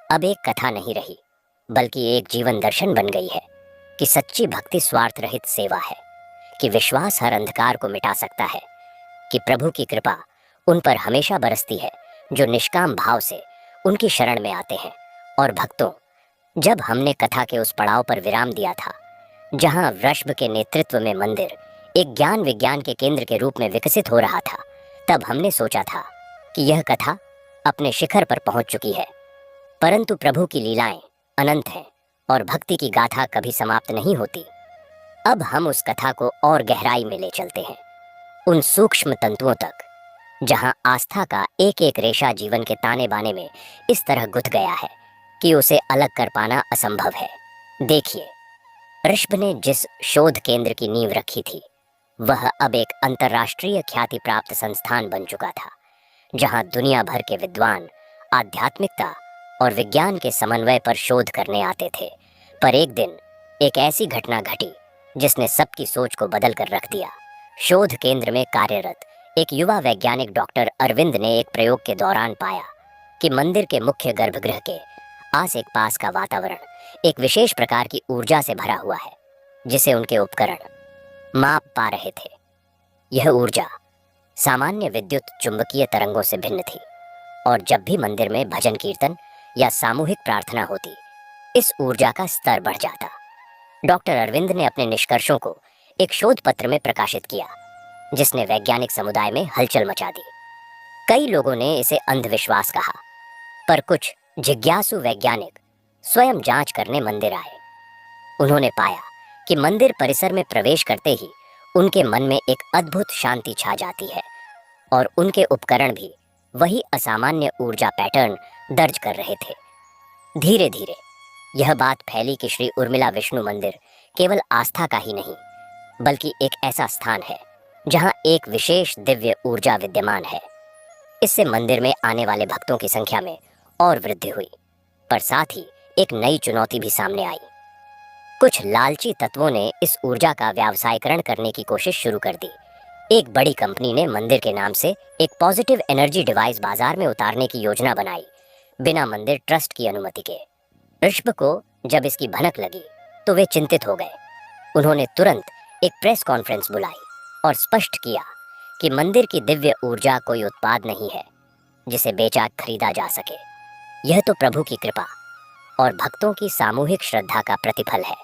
अब एक कथा नहीं रही, बल्कि एक जीवन दर्शन बन गई है कि सच्ची भक्ति स्वार्थ रहित सेवा है, कि विश्वास हर अंधकार को मिटा सकता है, कि प्रभु की कृपा उन पर हमेशा बरसती है जो निष्काम भाव से उनकी शरण में आते हैं। और भक्तों, जब हमने कथा के उस पड़ाव पर विराम दिया था जहां वृषभ के नेतृत्व में मंदिर एक ज्ञान विज्ञान के केंद्र के रूप में विकसित हो रहा था, तब हमने सोचा था कि यह कथा अपने शिखर पर पहुंच चुकी है। परंतु प्रभु की लीलाएं अनंत हैं और भक्ति की गाथा कभी समाप्त नहीं होती। अब हम उस कथा को और गहराई में ले चलते हैं, उन सूक्ष्म तंतुओं तक जहां आस्था का एक एक रेशा जीवन के ताने बाने में इस तरह गुथ गया है कि उसे अलग कर पाना असंभव है। देखिए, ऋषभ ने जिस शोध केंद्र की नींव रखी थी, वह अब एक अंतर्राष्ट्रीय ख्याति प्राप्त संस्थान बन चुका था, जहां दुनिया भर के विद्वान आध्यात्मिकता और विज्ञान के समन्वय पर शोध करने आते थे। पर एक दिन एक ऐसी घटना घटी जिसने सबकी सोच को बदल कर रख दिया। शोध केंद्र में कार्यरत एक युवा वैज्ञानिक डॉक्टर अरविंद ने एक प्रयोग के दौरान पाया कि मंदिर के मुख्य गर्भगृह के आस एक पास का वातावरण एक विशेष प्रकार की ऊर्जा से भरा हुआ है, जिसे उनके उपकरण माप पा रहे थे। यह ऊर्जा सामान्य विद्युत चुंबकीय तरंगों से भिन्न थी, और जब भी मंदिर में भजन कीर्तन या सामूहिक प्रार्थना होती, इस ऊर्जा का स्तर बढ़ जाता। डॉक्टर अरविंद ने अपने निष्कर्षों को एक शोध पत्र में प्रकाशित किया, जिसने वैज्ञानिक समुदाय में हलचल मचा दी। कई लोगों ने इसे अंधविश्वास कहा, पर कुछ जिज्ञासु वैज्ञानिक स्वयं जांच करने मंदिर आए। उन्होंने पाया कि मंदिर परिसर में प्रवेश करते ही उनके मन में एक अद्भुत शांति छा जाती है, और उनके उपकरण भी वही असामान्य ऊर्जा पैटर्न दर्ज कर रहे थे। धीरे धीरे यह बात फैली कि श्री उर्मिला विष्णु मंदिर केवल आस्था का ही नहीं, बल्कि एक ऐसा स्थान है जहां एक विशेष दिव्य ऊर्जा विद्यमान है। इससे मंदिर में आने वाले भक्तों की संख्या में और वृद्धि हुई, पर साथ ही एक नई चुनौती भी सामने आई। कुछ लालची तत्वों ने इस ऊर्जा का व्यावसायीकरण करने की कोशिश शुरू कर दी। एक बड़ी कंपनी ने मंदिर के नाम से एक पॉजिटिव एनर्जी डिवाइस बाजार में उतारने की योजना बनाई, बिना मंदिर ट्रस्ट की अनुमति के। ऋषभ को जब इसकी भनक लगी तो वे चिंतित हो गए। उन्होंने तुरंत एक प्रेस कॉन्फ्रेंस बुलाई और स्पष्ट किया कि मंदिर की दिव्य ऊर्जा कोई उत्पाद नहीं है जिसे बेचा खरीदा जा सके। यह तो प्रभु की कृपा और भक्तों की सामूहिक श्रद्धा का प्रतिफल है।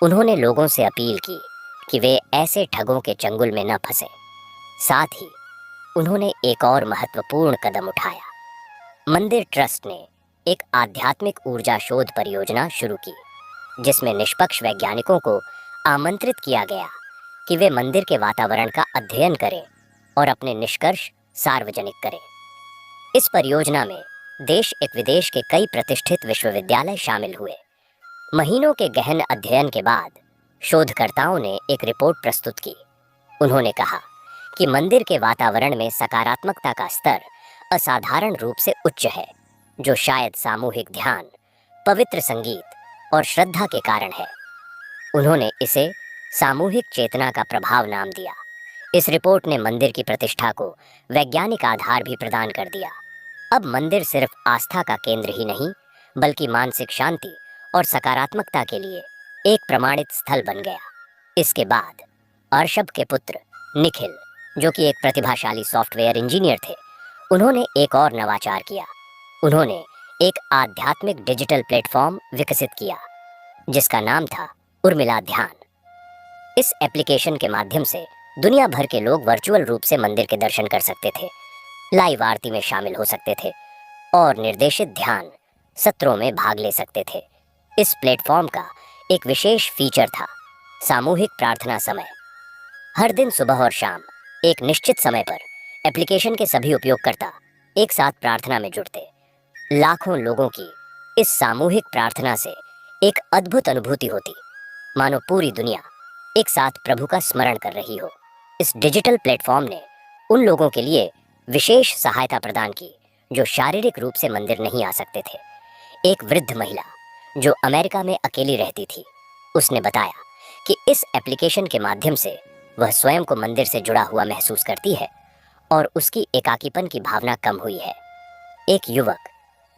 उन्होंने लोगों से अपील की कि वे ऐसे ठगों के चंगुल में न फंसे। साथ ही उन्होंने एक और महत्वपूर्ण कदम उठाया। मंदिर ट्रस्ट ने एक आध्यात्मिक ऊर्जा शोध परियोजना शुरू की, जिसमें निष्पक्ष वैज्ञानिकों को आमंत्रित किया गया कि वे मंदिर के वातावरण का अध्ययन करें और अपने निष्कर्ष सार्वजनिक करें। इस परियोजना में देश एक विदेश के कई प्रतिष्ठित विश्वविद्यालय शामिल हुए। महीनों के गहन अध्ययन के बाद शोधकर्ताओं ने एक रिपोर्ट प्रस्तुत की। उन्होंने कहा कि मंदिर के वातावरण में सकारात्मकता का स्तर असाधारण रूप से उच्च है, जो शायद सामूहिक ध्यान, पवित्र संगीत और श्रद्धा के कारण है। उन्होंने इसे सामूहिक चेतना का प्रभाव नाम दिया। इस रिपोर्ट ने मंदिर की प्रतिष्ठा को वैज्ञानिक आधार भी प्रदान कर दिया। अब मंदिर सिर्फ आस्था का केंद्र ही नहीं, बल्कि मानसिक शांति और सकारात्मकता के लिए एक प्रमाणित स्थल बन गया। इसके बाद अर्षभ के पुत्र निखिल, जो कि एक प्रतिभाशाली सॉफ्टवेयर इंजीनियर थे, उन्होंने एक और नवाचार किया। उन्होंने एक आध्यात्मिक डिजिटल प्लेटफॉर्म विकसित किया, जिसका नाम था उर्मिला ध्यान। इस एप्लीकेशन के माध्यम से दुनिया भर के लोग वर्चुअल रूप से मंदिर के दर्शन कर सकते थे, लाइव आरती में शामिल हो सकते थे और निर्देशित ध्यान सत्रों में भाग ले सकते थे। इस प्लेटफॉर्म का एक विशेष फीचर था सामूहिक प्रार्थना समय। हर दिन सुबह और शाम एक निश्चित समय पर एप्लीकेशन के सभी उपयोगकर्ता एक साथ प्रार्थना में जुड़ते। लाखों लोगों की इस सामूहिक प्रार्थना से एक अद्भुत अनुभूति होती, मानो पूरी दुनिया एक साथ प्रभु का स्मरण कर रही हो। इस डिजिटल प्लेटफॉर्म ने उन लोगों के लिए विशेष सहायता प्रदान की जो शारीरिक रूप से मंदिर नहीं आ सकते थे। एक वृद्ध महिला जो अमेरिका में अकेली रहती थी, उसने बताया कि इस एप्लीकेशन के माध्यम से वह स्वयं को मंदिर से जुड़ा हुआ महसूस करती है और उसकी एकाकीपन की भावना कम हुई है। एक युवक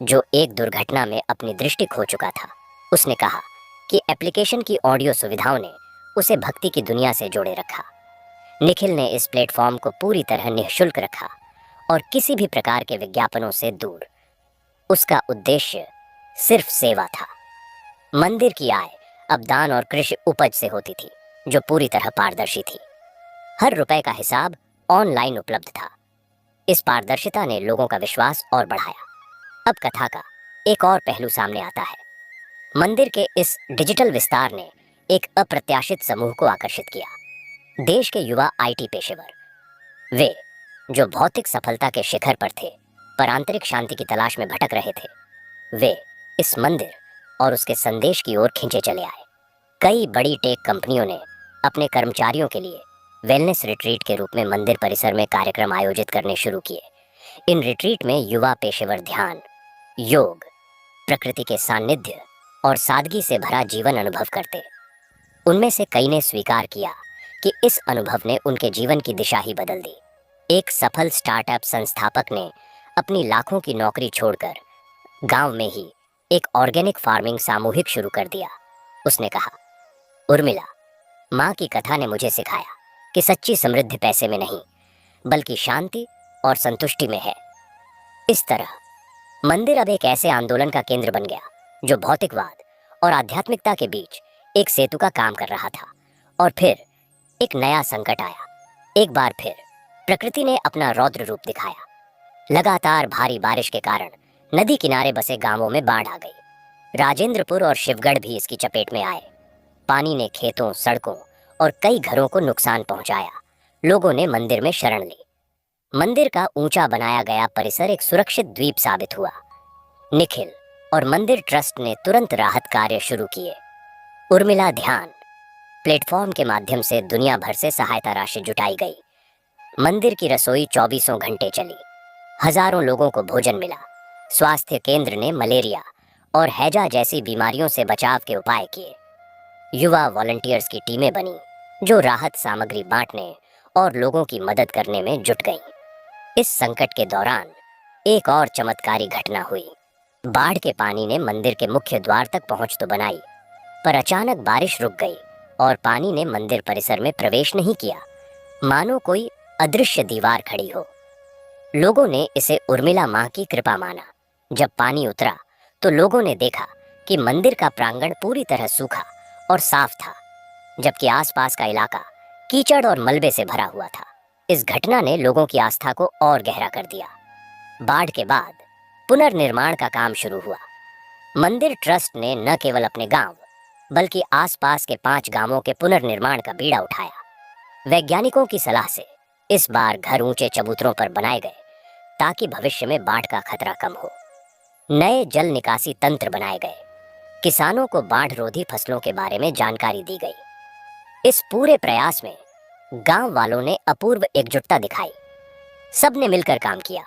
जो एक दुर्घटना में अपनी दृष्टि खो चुका था, उसने कहा कि एप्लीकेशन की ऑडियो सुविधाओं ने उसे भक्ति की दुनिया से जोड़े रखा। निखिल ने इस प्लेटफॉर्म को पूरी तरह निःशुल्क रखा और किसी भी प्रकार के विज्ञापनों से दूर। उसका उद्देश्य सिर्फ सेवा था। मंदिर की आय अब दान और कृषि उपज से होती थी, जो पूरी तरह पारदर्शी थी। हर रुपए का हिसाब ऑनलाइन उपलब्ध था। इस पारदर्शिता ने लोगों का विश्वास और बढ़ाया। अब कथा का एक और पहलू सामने आता है। मंदिर के इस डिजिटल विस्तार ने एक अप्रत्याशित समूह को आकर्षित किया। देश के युवा आईटी पेशेवर, वे जो भौतिक सफलता के शिखर पर थे पर आंतरिक शांति की तलाश में भटक रहे थे, वे इस मंदिर और उसके संदेश की ओर खींचे चले आए। कई बड़ी टेक कंपनियों ने अपने कर्मचारियों के लिए वेलनेस रिट्रीट के रूप में मंदिर परिसर में कार्यक्रम आयोजित करने शुरू किए। इन रिट्रीट में युवा पेशेवर ध्यान, योग, प्रकृति के सानिध्य और सादगी से भरा जीवन अनुभव करते। उनमें से कई ने स्वीकार किया कि इस अनुभव ने उनके जीवन की दिशा ही बदल दी। एक सफल स्टार्टअप संस्थापक ने अपनी लाखों की नौकरी छोड़कर गांव में ही एक ऑर्गेनिक फार्मिंग सामूहिक शुरू कर दिया। उसने कहा, उर्मिला, माँ की कथा ने मुझे सिखाया कि सच्ची समृद्धि पैसे में नहीं बल्कि शांति और संतुष्टि में है। इस तरह मंदिर अब एक ऐसे आंदोलन का केंद्र बन गया जो भौतिकवाद और आध्यात्मिकता के बीच एक सेतु का काम कर रहा था। और फिर एक नया संकट आया। एक बार फिर प्रकृति ने अपना रौद्र रूप दिखाया। लगातार भारी बारिश के कारण नदी किनारे बसे गांवों में बाढ़ आ गई। राजेंद्रपुर और शिवगढ़ भी इसकी चपेट में आए। पानी ने खेतों, सड़कों और कई घरों को नुकसान पहुंचाया। लोगों ने मंदिर में शरण ली। मंदिर का ऊंचा बनाया गया परिसर एक सुरक्षित द्वीप साबित हुआ। निखिल और मंदिर ट्रस्ट ने तुरंत राहत कार्य शुरू किए। उर्मिला ध्यान प्लेटफॉर्म के माध्यम से दुनिया भर से सहायता राशि जुटाई गई। मंदिर की रसोई 24 घंटे चली। हजारों लोगों को भोजन मिला। स्वास्थ्य केंद्र ने मलेरिया और हैजा जैसी बीमारियों से बचाव के उपाय किए। युवा वॉलंटियर्स की टीमें बनी जो राहत सामग्री बांटने और लोगों की मदद करने में जुट गईं। इस संकट के दौरान एक और चमत्कारी घटना हुई। बाढ़ के पानी ने मंदिर के मुख्य द्वार तक पहुंच तो बनाई, पर अचानक बारिश रुक गई और पानी ने मंदिर परिसर में प्रवेश नहीं किया, मानो कोई अदृश्य दीवार खड़ी हो। लोगों ने इसे उर्मिला माँ की कृपा माना। जब पानी उतरा तो लोगों ने देखा कि मंदिर का प्रांगण पूरी तरह सूखा और साफ था, जबकि आसपास का इलाका कीचड़ और मलबे से भरा हुआ था। इस घटना ने लोगों की आस्था को और गहरा कर दिया। बाढ़ के बाद पुनर्निर्माण का काम शुरू हुआ। मंदिर ट्रस्ट ने न केवल अपने गांव बल्कि आसपास के 5 गांवों के पुनर्निर्माण का बीड़ा उठाया। वैज्ञानिकों की सलाह से इस बार घर ऊंचे चबूतरों पर बनाए गए ताकि भविष्य में बाढ़ का खतरा कम हो। नए जल निकासी तंत्र बनाए गए। किसानों को बाढ़ रोधी फसलों के बारे में जानकारी दी गई। इस पूरे प्रयास में गांव वालों ने अपूर्व एकजुटता दिखाई। सबने मिलकर काम किया,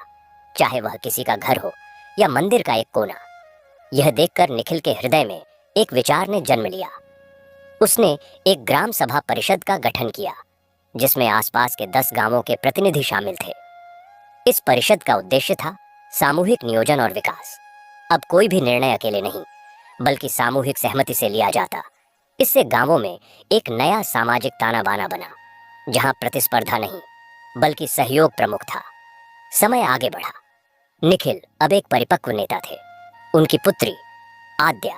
चाहे वह किसी का घर हो या मंदिर का एक कोना। यह देखकर निखिल के हृदय में एक विचार ने जन्म लिया। उसने एक ग्राम सभा परिषद का गठन किया जिसमें आसपास के 10 गांवों के प्रतिनिधि शामिल थे। इस परिषद का उद्देश्य था सामूहिक नियोजन और विकास। अब कोई भी निर्णय अकेले नहीं बल्कि सामूहिक सहमति से लिया जाता। इससे गांवों में एक नया सामाजिक ताना बाना बना जहां प्रतिस्पर्धा नहीं बल्कि सहयोग प्रमुख था। समय आगे बढ़ा। निखिल अब एक परिपक्व नेता थे। उनकी पुत्री आद्या,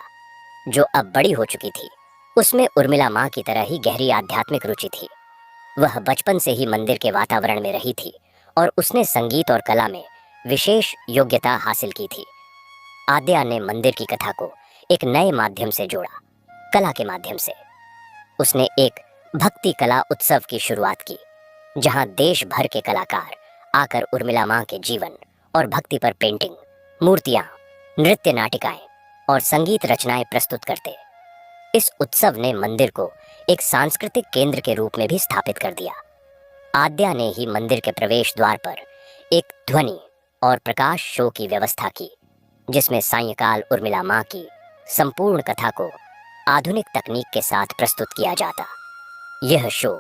जो अब बड़ी हो चुकी थी, उसमें उर्मिला माँ की तरह ही गहरी आध्यात्मिक रुचि थी। वह बचपन से ही मंदिर के वातावरण में रही थी और उसने संगीत और कला में विशेष योग्यता हासिल की थी। आद्या ने मंदिर की कथा को एक नए माध्यम से जोड़ा, कला के माध्यम से। उसने एक भक्ति कला उत्सव की शुरुआत की जहां देश भर के कलाकार आकर उर्मिला माँ के जीवन और भक्ति पर पेंटिंग, मूर्तियां, नृत्य नाटिकाएं और संगीत रचनाएं प्रस्तुत करते। इस उत्सव ने मंदिर को एक सांस्कृतिक केंद्र के रूप में भी स्थापित कर दिया। आद्या ने ही मंदिर के प्रवेश द्वार पर एक ध्वनि और प्रकाश शो की व्यवस्था की जिसमें सायंकाल उर्मिला माँ की संपूर्ण कथा को आधुनिक तकनीक के साथ प्रस्तुत किया जाता। यह शो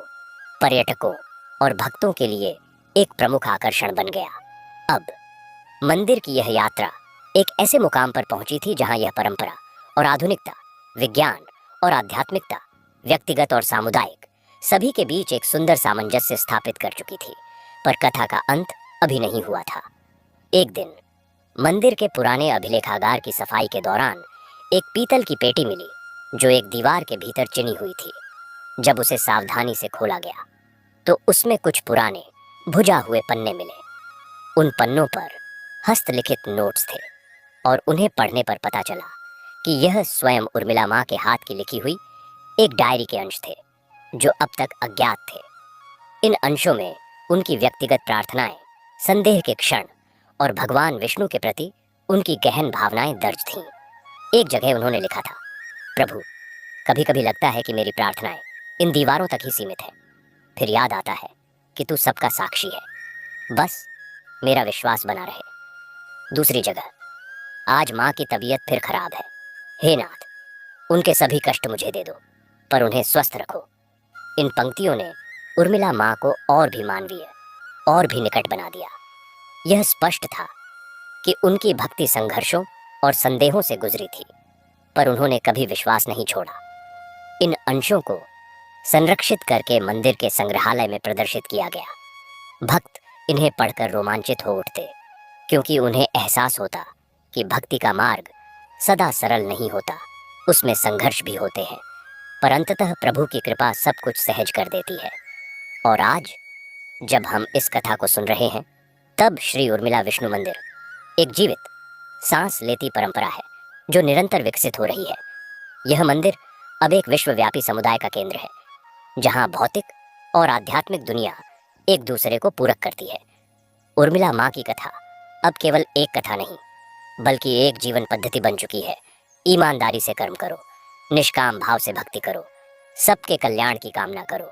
पर्यटकों और भक्तों के लिए एक प्रमुख आकर्षण बन गया। अब मंदिर की यह यात्रा एक ऐसे मुकाम पर पहुंची थी जहां यह परंपरा और आधुनिकता, विज्ञान और आध्यात्मिकता, व्यक्तिगत और सामुदायिक, सभी के बीच एक सुंदर सामंजस्य स्थापित कर चुकी थी। पर कथा का अंत अभी नहीं हुआ था। एक दिन मंदिर के पुराने अभिलेखागार की सफाई के दौरान एक पीतल की पेटी मिली जो एक दीवार के भीतर चिनी हुई थी। जब उसे सावधानी से खोला गया तो उसमें कुछ पुराने भुजा हुए पन्ने मिले। उन पन्नों पर हस्तलिखित नोट्स थे और उन्हें पढ़ने पर पता चला कि यह स्वयं उर्मिला माँ के हाथ की लिखी हुई एक डायरी के अंश थे जो अब तक अज्ञात थे। इन अंशों में उनकी व्यक्तिगत प्रार्थनाएं, संदेह के क्षण और भगवान विष्णु के प्रति उनकी गहन भावनाएं दर्ज थीं। एक जगह उन्होंने लिखा था, प्रभु, कभी कभी लगता है कि मेरी प्रार्थनाएं इन दीवारों तक ही सीमित है, फिर याद आता है कि तू सबका साक्षी है, बस मेरा विश्वास बना रहे। दूसरी जगह, आज माँ की तबीयत फिर खराब है, हे नाथ, उनके सभी कष्ट मुझे दे दो, पर उन्हें स्वस्थ रखो। इन पंक्तियों ने उर्मिला माँ को और भी मानवीय और भी निकट बना दिया। यह स्पष्ट था कि उनकी भक्ति संघर्षों और संदेहों से गुजरी थी, पर उन्होंने कभी विश्वास नहीं छोड़ा। इन अंशों को संरक्षित करके मंदिर के संग्रहालय में प्रदर्शित किया गया। भक्त इन्हें पढ़कर रोमांचित हो उठते, क्योंकि उन्हें एहसास होता कि भक्ति का मार्ग सदा सरल नहीं होता, उसमें संघर्ष भी होते हैं, पर अंततः प्रभु की कृपा सब कुछ सहज कर देती है। और आज जब हम इस कथा को सुन रहे हैं, तब श्री उर्मिला विष्णु मंदिर एक जीवित, सांस लेती परंपरा है जो निरंतर विकसित हो रही है। यह मंदिर अब एक विश्वव्यापी समुदाय का केंद्र है, जहां भौतिक और आध्यात्मिक दुनिया एक दूसरे को पूरक करती है। उर्मिला माँ की कथा अब केवल एक कथा नहीं, बल्कि एक जीवन पद्धति बन चुकी है। ईमानदारी से कर्म करो, निष्काम भाव से भक्ति करो, सबके कल्याण की कामना करो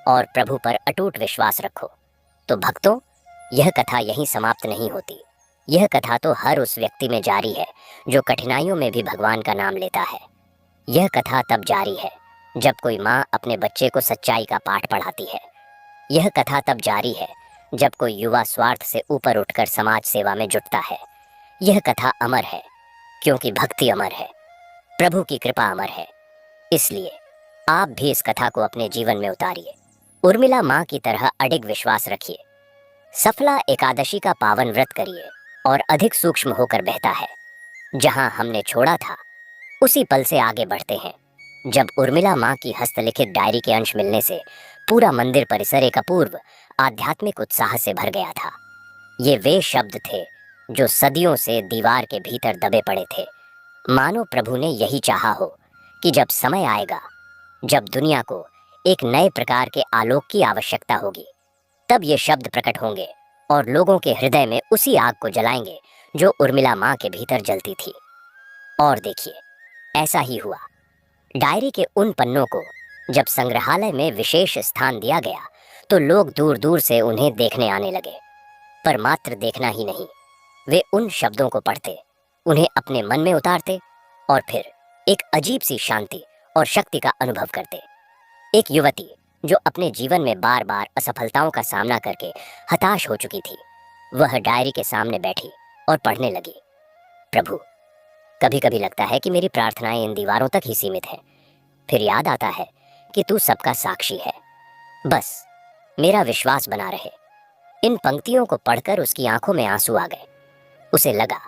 और प्रभु पर अटूट विश्वास रखो। तो भक्तों, यह कथा यहीं समाप्त नहीं होती। यह कथा तो हर उस व्यक्ति में जारी है जो कठिनाइयों में भी भगवान का नाम लेता है। यह कथा तब जारी है जब कोई माँ अपने बच्चे को सच्चाई का पाठ पढ़ाती है। यह कथा तब जारी है जब कोई युवा स्वार्थ से ऊपर उठकर समाज सेवा में जुटता है। यह कथा अमर है क्योंकि भक्ति अमर है, प्रभु की कृपा अमर है। इसलिए आप भी इस कथा को अपने जीवन में उतारिए। उर्मिला माँ की तरह अडिग विश्वास रखिए। सफला एकादशी का पावन व्रत करिए और अधिक सूक्ष्म होकर बहता है। जहां हमने छोड़ा था उसी पल से आगे बढ़ते हैं। जब उर्मिला माँ की हस्तलिखित डायरी के अंश मिलने से पूरा मंदिर परिसर एक अपूर्व आध्यात्मिक उत्साह से भर गया था। ये वे शब्द थे जो सदियों से दीवार के भीतर दबे पड़े थे। मानो प्रभु ने यही चाहा हो कि जब समय आएगा, जब दुनिया को एक नए प्रकार के आलोक की आवश्यकता होगी, तब ये शब्द प्रकट होंगे और लोगों के हृदय में उसी आग को जलाएंगे जो उर्मिला माँ के भीतर जलती थी। और देखिए, ऐसा ही हुआ। डायरी के उन पन्नों को जब संग्रहालय में विशेष स्थान दिया गया तो लोग दूर दूर से उन्हें देखने आने लगे। पर मात्र देखना ही नहीं, वे उन शब्दों को पढ़ते, उन्हें अपने मन में उतारते और फिर एक अजीब सी शांति और शक्ति का अनुभव करते। एक युवती जो अपने जीवन में बार बार असफलताओं का सामना करके हताश हो चुकी थी, वह डायरी के सामने बैठी और पढ़ने लगी, प्रभु, कभी कभी लगता है कि मेरी प्रार्थनाएं इन दीवारों तक ही सीमित हैं, फिर याद आता है कि तू सबका साक्षी है, बस मेरा विश्वास बना रहे। इन पंक्तियों को पढ़कर उसकी आंखों में आंसू आ गए। उसे लगा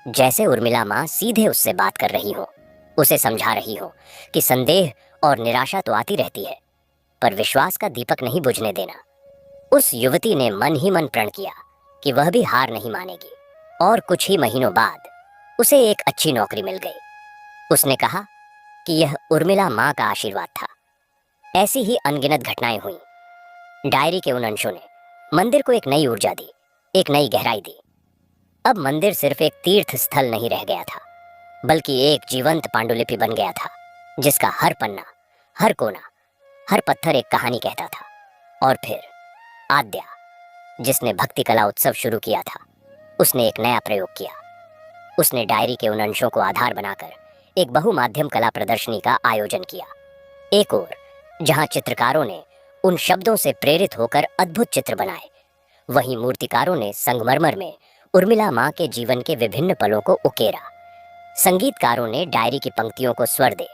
जैसे उर्मिला माँ सीधे उससे बात कर रही हो, उसे समझा रही हो कि संदेह और निराशा तो आती रहती है, पर विश्वास का दीपक नहीं बुझने देना। उस युवती ने मन ही मन प्रण किया कि वह भी हार नहीं मानेगी और कुछ ही महीनों बाद उसे एक अच्छी नौकरी मिल गई। उसने कहा कि यह उर्मिला माँ का आशीर्वाद था। ऐसी ही अनगिनत घटनाएं हुई। डायरी के उन अंशों ने मंदिर को एक नई ऊर्जा दी, एक नई गहराई दी। अब मंदिर सिर्फ एक तीर्थ स्थल नहीं रह गया था, बल्कि एक जीवंत पांडुलिपि बन गया था, जिसका हर पन्ना, हर कोना, हर पत्थर एक कहानी कहता था। और फिर आद्या, जिसने भक्ति कला उत्सव शुरू किया था, उसने एक नया प्रयोग किया। उसने डायरी के उन अंशों को आधार बनाकर एक बहुमाध्यम कला प्रदर्शनी का आयोजन किया। एक ओर जहां चित्रकारों ने उन शब्दों से प्रेरित होकर अद्भुत चित्र बनाए, वहीं मूर्तिकारों ने संगमरमर में उर्मिला माँ के जीवन के विभिन्न पलों को उकेरा। संगीतकारों ने डायरी की पंक्तियों को स्वर दे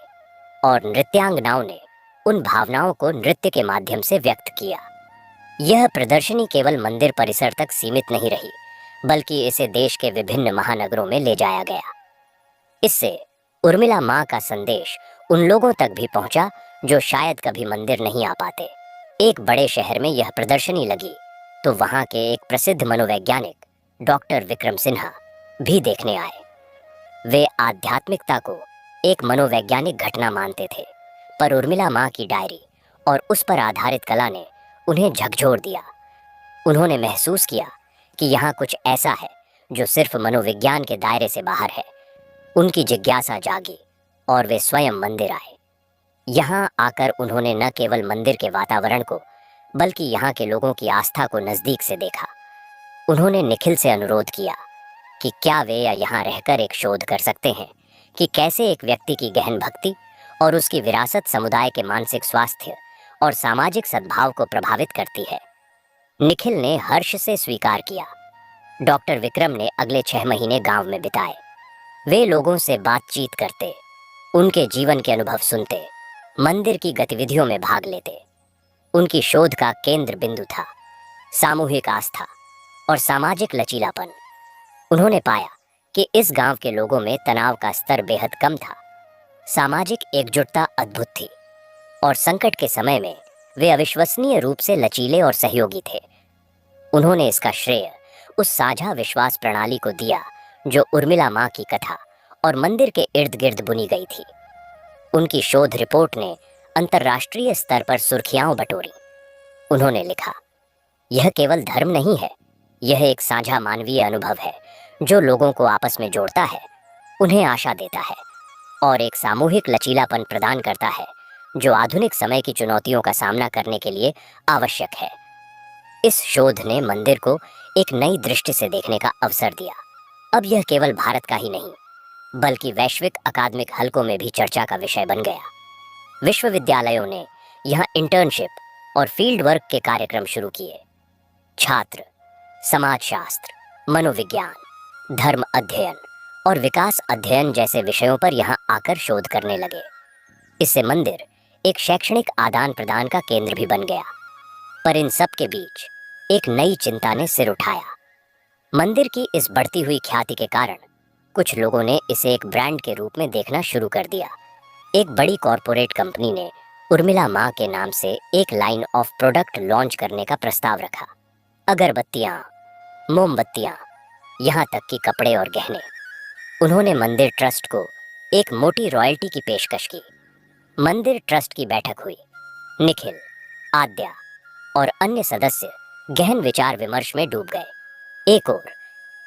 और नृत्यांगनाओं ने उन भावनाओं को नृत्य के माध्यम से व्यक्त किया। यह प्रदर्शनी केवल मंदिर परिसर तक सीमित नहीं रही, बल्कि इसे देश के विभिन्न महानगरों में ले जाया गया। इससे उर्मिला माँ का संदेश उन लोगों तक भी पहुंचा जो शायद कभी मंदिर नहीं आ पाते। एक बड़े शहर में यह प्रदर्शनी लगी तो वहां के एक प्रसिद्ध मनोवैज्ञानिक डॉक्टर विक्रम सिन्हा भी देखने आए। वे आध्यात्मिकता को एक मनोवैज्ञानिक घटना मानते थे, पर उर्मिला माँ की डायरी और उस पर आधारित कला ने उन्हें झकझोर दिया। उन्होंने महसूस किया कि यहाँ कुछ ऐसा है जो सिर्फ मनोविज्ञान के दायरे से बाहर है। उनकी जिज्ञासा जागी और वे स्वयं मंदिर आए। यहाँ आकर उन्होंने न केवल मंदिर के वातावरण को बल्कि यहाँ के लोगों की आस्था को नजदीक से देखा। उन्होंने निखिल से अनुरोध किया कि क्या वे यहाँ रहकर एक शोध कर सकते हैं कि कैसे एक व्यक्ति की गहन भक्ति और उसकी विरासत समुदाय के मानसिक स्वास्थ्य और सामाजिक सद्भाव को प्रभावित करती है। निखिल ने हर्ष से स्वीकार किया। डॉक्टर विक्रम ने अगले 6 महीने गांव में बिताए। वे लोगों से बातचीत करते, उनके जीवन के अनुभव सुनते, मंदिर की गतिविधियों में भाग लेते। उनकी शोध का केंद्र बिंदु था सामूहिक आस्था और सामाजिक लचीलापन। उन्होंने पाया कि इस गांव के लोगों में तनाव का स्तर बेहद कम था, सामाजिक एकजुटता अद्भुत थी और संकट के समय में वे अविश्वसनीय रूप से लचीले और सहयोगी थे। उन्होंने इसका श्रेय उस साझा विश्वास प्रणाली को दिया जो उर्मिला माँ की कथा और मंदिर के इर्द गिर्द बुनी गई थी। उनकी शोध रिपोर्ट ने अंतर्राष्ट्रीय स्तर पर सुर्खियां बटोरी। उन्होंने लिखा, यह केवल धर्म नहीं है, यह एक साझा मानवीय अनुभव है जो लोगों को आपस में जोड़ता है, उन्हें आशा देता है और एक सामूहिक लचीलापन प्रदान करता है जो आधुनिक समय की चुनौतियों का सामना करने के लिए आवश्यक है। इस शोध ने मंदिर को एक नई दृष्टि से देखने का अवसर दिया। अब यह केवल भारत का ही नहीं बल्कि वैश्विक अकादमिक हलकों में भी चर्चा का विषय बन गया। विश्वविद्यालयों ने यहाँ इंटर्नशिप और फील्ड वर्क के कार्यक्रम शुरू किए। छात्र समाजशास्त्र, मनोविज्ञान, धर्म अध्ययन और विकास अध्ययन जैसे विषयों पर यहाँ आकर शोध करने लगे। इससे मंदिर एक शैक्षणिक आदान प्रदान का केंद्र भी बन गया। पर इन सब के बीच एक नई चिंता ने सिर उठाया। मंदिर की इस बढ़ती हुई ख्याति के कारण कुछ लोगों ने इसे एक ब्रांड के रूप में देखना शुरू कर दिया। एक बड़ी कॉरपोरेट कंपनी ने उर्मिला माँ के नाम से एक लाइन ऑफ प्रोडक्ट लॉन्च करने का प्रस्ताव रखा। अगरबत्तियाँ, मोमबत्तियाँ, यहाँ तक कि कपड़े और गहने। उन्होंने मंदिर ट्रस्ट को एक मोटी रॉयल्टी की पेशकश की। मंदिर ट्रस्ट की बैठक हुई। निखिल, आद्या और अन्य सदस्य गहन विचार विमर्श में डूब गए। एक ओर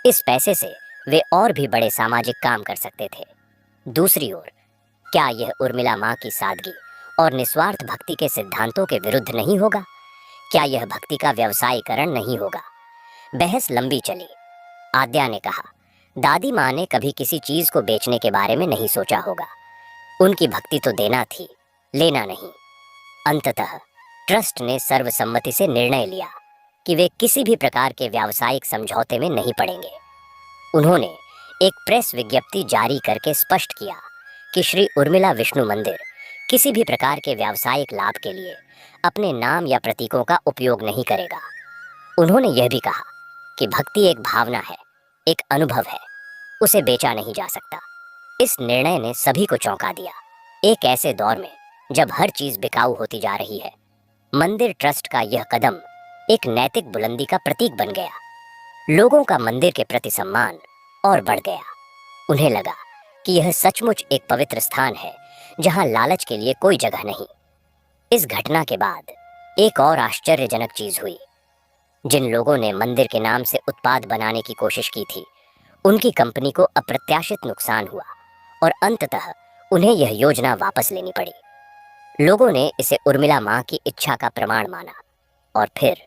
इस पैसे से वे और भी बड़े सामाजिक काम कर सकते थे। दूसरी ओर क्या यह उर्मिला माँ की सादगी और निस्वार्थ भक्ति के सिद्धांतों के विरुद्ध नहीं होगा? क्या यह भक्ति का व्यवसायीकरण नहीं होगा? बहस लंबी चली। आद्या ने कहा, दादी माँ ने कभी किसी चीज को बेचने के बारे में नहीं सोचा होगा। उनकी भक्ति तो देना थी, लेना नहीं। अंततः ट्रस्ट ने सर्वसम्मति से निर्णय लिया कि वे किसी भी प्रकार के व्यावसायिक समझौते में नहीं पड़ेंगे। उन्होंने एक प्रेस विज्ञप्ति जारी करके स्पष्ट किया कि श्री उर्मिला विष्णु मंदिर किसी भी प्रकार के व्यावसायिक लाभ के लिए अपने नाम या प्रतीकों का उपयोग नहीं करेगा। उन्होंने यह भी कहा कि भक्ति एक भावना है, एक अनुभव है, उसे बेचा नहीं जा सकता। इस निर्णय ने सभी को चौंका दिया। एक ऐसे दौर में जब हर चीज बिकाऊ होती जा रही है, मंदिर ट्रस्ट का यह कदम एक नैतिक बुलंदी का प्रतीक बन गया। लोगों का मंदिर के प्रति सम्मान और बढ़ गया। उन्हें लगा कि यह सचमुच एक पवित्र स्थान है जहां लालच के लिए कोई जगह नहीं। इस घटना के बाद एक और आश्चर्यजनक चीज हुई। जिन लोगों ने मंदिर के नाम से उत्पाद बनाने की कोशिश की थी, उनकी कंपनी को अप्रत्याशित नुकसान हुआ और अंततः उन्हें यह योजना वापस लेनी पड़ी। लोगों ने इसे उर्मिला माँ की इच्छा का प्रमाण माना और फिर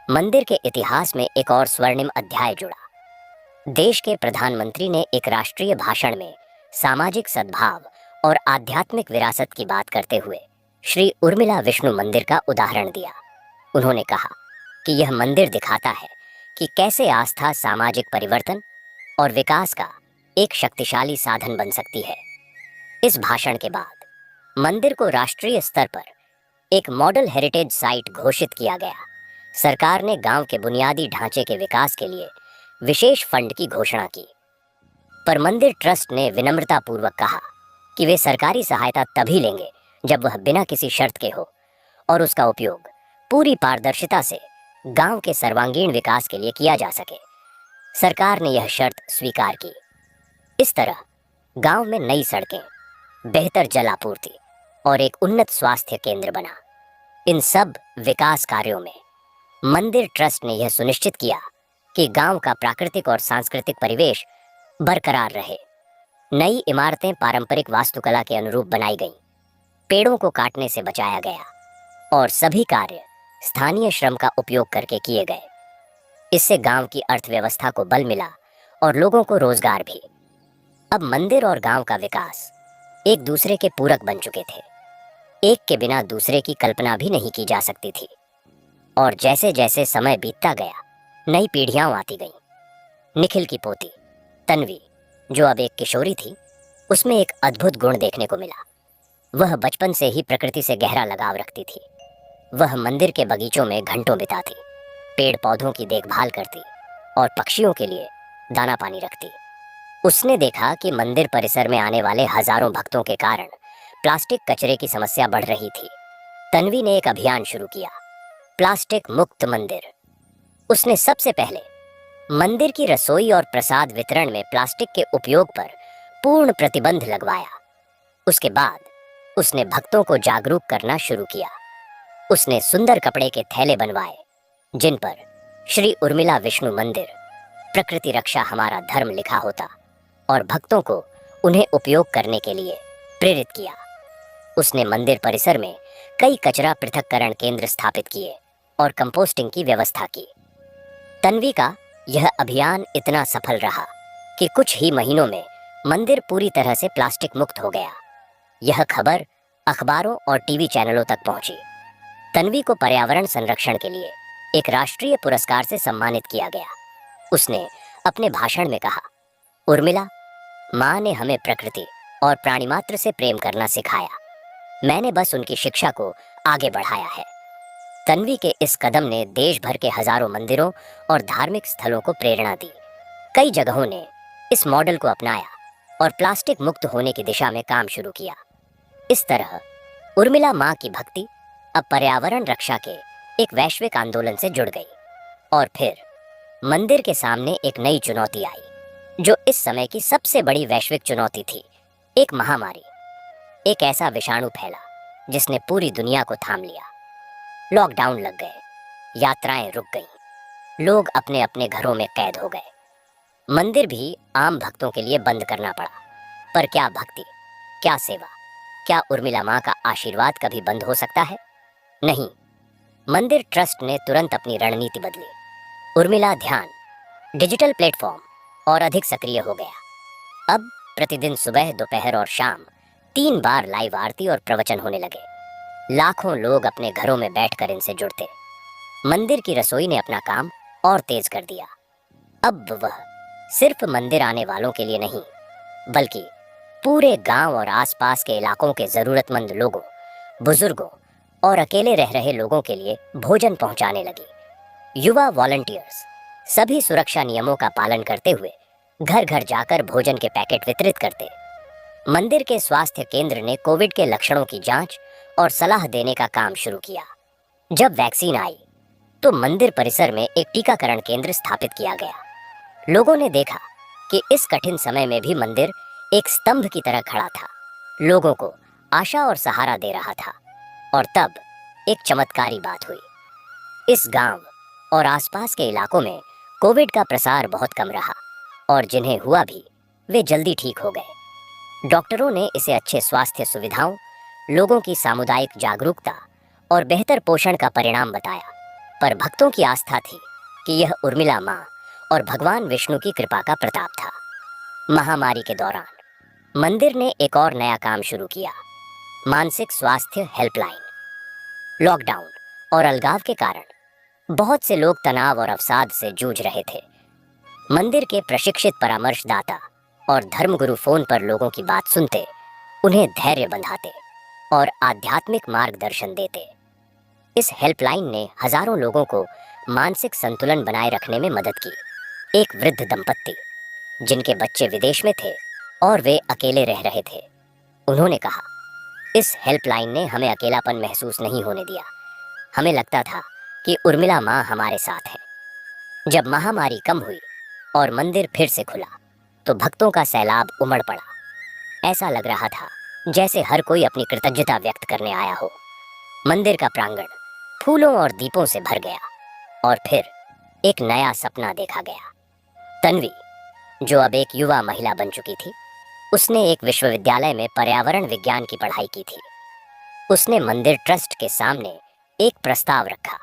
मंदिर के इतिहास में एक और स्वर्णिम अध्याय जुड़ा। देश के प्रधानमंत्री ने एक राष्ट्रीय भाषण में सामाजिक सद्भाव और आध्यात्मिक विरासत की बात करते हुए श्री उर्मिला विष्णु मंदिर का उदाहरण दिया। उन्होंने कहा कि यह मंदिर दिखाता है कि कैसे आस्था सामाजिक परिवर्तन और विकास का एक शक्तिशाली साधन बन सकती है। इस भाषण के बाद मंदिर को राष्ट्रीय स्तर पर एक मॉडल हेरिटेज साइट घोषित किया गया। सरकार ने गांव के बुनियादी ढांचे के विकास के लिए विशेष फंड की घोषणा की। पर मंदिर ट्रस्ट ने विनम्रता पूर्वक कहा कि वे सरकारी सहायता तभी लेंगे जब वह बिना किसी शर्त के हो और उसका उपयोग पूरी पारदर्शिता से गांव के सर्वांगीण विकास के लिए किया जा सके। सरकार ने यह शर्त स्वीकार की। इस तरह गांव में नई सड़कें, बेहतर जल आपूर्ति और एक उन्नत स्वास्थ्य केंद्र बना। इन सब विकास कार्यों में मंदिर ट्रस्ट ने यह सुनिश्चित किया कि गांव का प्राकृतिक और सांस्कृतिक परिवेश बरकरार रहे। नई इमारतें पारंपरिक वास्तुकला के अनुरूप बनाई गईं, पेड़ों को काटने से बचाया गया और सभी कार्य स्थानीय श्रम का उपयोग करके किए गए। इससे गांव की अर्थव्यवस्था को बल मिला और लोगों को रोजगार भी। अब मंदिर और गांव का विकास एक दूसरे के पूरक बन चुके थे। एक के बिना दूसरे की कल्पना भी नहीं की जा सकती थी। और जैसे जैसे समय बीतता गया, नई पीढ़ियां आती गईं। निखिल की पोती तन्वी, जो अब एक किशोरी थी, उसमें एक अद्भुत गुण देखने को मिला। वह बचपन से ही प्रकृति से गहरा लगाव रखती थी। वह मंदिर के बगीचों में घंटों बिताती, पेड़ पौधों की देखभाल करती और पक्षियों के लिए दाना पानी रखती। उसने देखा कि मंदिर परिसर में आने वाले हजारों भक्तों के कारण प्लास्टिक कचरे की समस्या बढ़ रही थी। तन्वी ने एक अभियान शुरू किया, प्लास्टिक मुक्त मंदिर। उसने सबसे पहले मंदिर की रसोई और प्रसाद वितरण में प्लास्टिक के उपयोग पर पूर्ण प्रतिबंध लगवाया। उसके बाद उसने भक्तों को जागरूक करना शुरू किया। उसने सुंदर कपड़े के थैले बनवाए जिन पर श्री उर्मिला विष्णु मंदिर, प्रकृति रक्षा हमारा धर्म लिखा होता, और भक्तों को उन्हें उपयोग करने के लिए प्रेरित किया। उसने मंदिर परिसर में कई कचरा पृथक्करण केंद्र स्थापित किए और कंपोस्टिंग की व्यवस्था की। तन्वी का यह अभियान इतना सफल रहा कि कुछ ही महीनों में मंदिर पूरी तरह से प्लास्टिक मुक्त हो गया। यह खबर अखबारों और टीवी चैनलों तक पहुंची। तन्वी को पर्यावरण संरक्षण के लिए एक राष्ट्रीय पुरस्कार से सम्मानित किया गया। उसने अपने भाषण में कहा, उर्मिला, माँ ने हमें प्रकृति और प्राणिमात्र से प्रेम करना सिखाया। मैंने बस उनकी शिक्षा को आगे बढ़ाया है। तन्वी के इस कदम ने देश भर के हजारों मंदिरों और धार्मिक स्थलों को प्रेरणा दी। कई जगहों ने इस मॉडल को अपनाया और प्लास्टिक मुक्त होने की दिशा में काम शुरू किया। इस तरह उर्मिला माँ की भक्ति अब पर्यावरण रक्षा के एक वैश्विक आंदोलन से जुड़ गई। और फिर मंदिर के सामने एक नई चुनौती आई, जो इस समय की सबसे बड़ी वैश्विक चुनौती थी, एक महामारी। एक ऐसा विषाणु फैला जिसने पूरी दुनिया को थाम लिया। लॉकडाउन लग गए, यात्राएं रुक गईं, लोग अपने अपने घरों में कैद हो गए। मंदिर भी आम भक्तों के लिए बंद करना पड़ा। पर क्या भक्ति, क्या सेवा, क्या उर्मिला माँ का आशीर्वाद कभी बंद हो सकता है? नहीं। मंदिर ट्रस्ट ने तुरंत अपनी रणनीति बदली। उर्मिला ध्यान डिजिटल प्लेटफॉर्म और अधिक सक्रिय हो गया। अब प्रतिदिन सुबह, दोपहर और शाम 3 बार लाइव आरती और प्रवचन होने लगे। लाखों लोग अपने घरों में बैठकर इनसे जुड़ते। मंदिर की रसोई ने अपना काम और तेज कर दिया। अब वह सिर्फ मंदिर आने वालों के लिए नहीं, बल्कि पूरे गांव और आसपास के इलाकों के जरूरतमंद लोगों, बुजुर्गों और अकेले रह रहे लोगों के लिए भोजन पहुंचाने लगी। युवा वॉलंटियर्स सभी सुरक्षा नियमों का पालन करते हुए घर घर जाकर भोजन के पैकेट वितरित करते। मंदिर के स्वास्थ्य केंद्र ने कोविड के लक्षणों की जांच और सलाह देने का काम शुरू किया। जब वैक्सीन आई तो मंदिर परिसर में एक टीकाकरण केंद्र स्थापित किया गया। लोगों ने देखा कि इस कठिन समय में भी मंदिर एक स्तंभ की तरह खड़ा था, लोगों को आशा और सहारा दे रहा था। और तब एक चमत्कारी बात हुई। इस गांव और आसपास के इलाकों में कोविड का प्रसार बहुत कम रहा और जिन्हें हुआ भी वे जल्दी ठीक हो गए। डॉक्टरों ने इसे अच्छे स्वास्थ्य सुविधाओं, लोगों की सामुदायिक जागरूकता और बेहतर पोषण का परिणाम बताया। पर भक्तों की आस्था थी कि यह उर्मिला माँ और भगवान विष्णु की कृपा का प्रताप था। महामारी के दौरान मंदिर ने एक और नया काम शुरू किया, मानसिक स्वास्थ्य हेल्पलाइन। लॉकडाउन और अलगाव के कारण बहुत से लोग तनाव और अवसाद से जूझ रहे थे। मंदिर के प्रशिक्षित परामर्शदाता और धर्मगुरु फोन पर लोगों की बात सुनते, उन्हें धैर्य बंधाते और आध्यात्मिक मार्गदर्शन देते। इस हेल्पलाइन ने हजारों लोगों को मानसिक संतुलन बनाए रखने में मदद की। एक वृद्ध दंपत्ति जिनके बच्चे विदेश में थे और वे अकेले रह रहे थे, उन्होंने कहा, इस हेल्पलाइन ने हमें अकेलापन महसूस नहीं होने दिया। हमें लगता था कि उर्मिला माँ हमारे साथ है। जब महामारी कम हुई और मंदिर फिर से खुला तो भक्तों का सैलाब उमड़ पड़ा। ऐसा लग रहा था जैसे हर कोई अपनी कृतज्ञता व्यक्त करने आया हो। मंदिर का प्रांगण फूलों और दीपों से भर गया और फिर एक नया सपना देखा गया। तन्वी, जो अब एक युवा महिला बन चुकी थी, उसने एक विश्वविद्यालय में पर्यावरण विज्ञान की पढ़ाई की थी। उसने मंदिर ट्रस्ट के सामने एक प्रस्ताव रखा,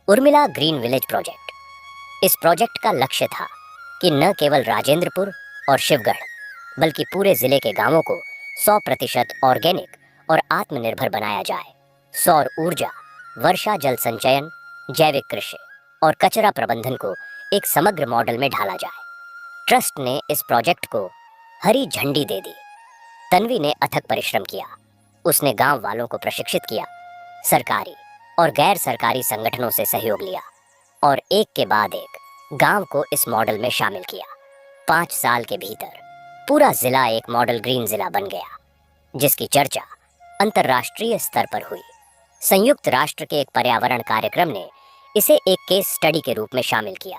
उर्मिला ग्रीन विलेज प्रोजेक्ट। इस प्रोजेक्ट का लक्ष्य था कि न केवल राजेंद्रपुर और शिवगढ़ बल्कि पूरे जिले के गांवों को 100% ऑर्गेनिक और आत्मनिर्भर बनाया जाए। सौर ऊर्जा, वर्षा जल संचयन, जैविक कृषि और कचरा प्रबंधन को एक समग्र मॉडल में ढाला जाए। ट्रस्ट ने इस प्रोजेक्ट को हरी झंडी दे दी। तन्वी ने अथक परिश्रम किया। उसने गांव वालों को प्रशिक्षित किया, सरकारी और गैर सरकारी संगठनों से सहयोग लिया और एक के बाद एक गांव को इस मॉडल में शामिल किया। 5 साल के भीतर पूरा जिला एक मॉडल ग्रीन जिला बन गया, जिसकी चर्चा अंतर्राष्ट्रीय स्तर पर हुई। संयुक्त राष्ट्र के एक पर्यावरण कार्यक्रम ने इसे एक केस स्टडी के रूप में शामिल किया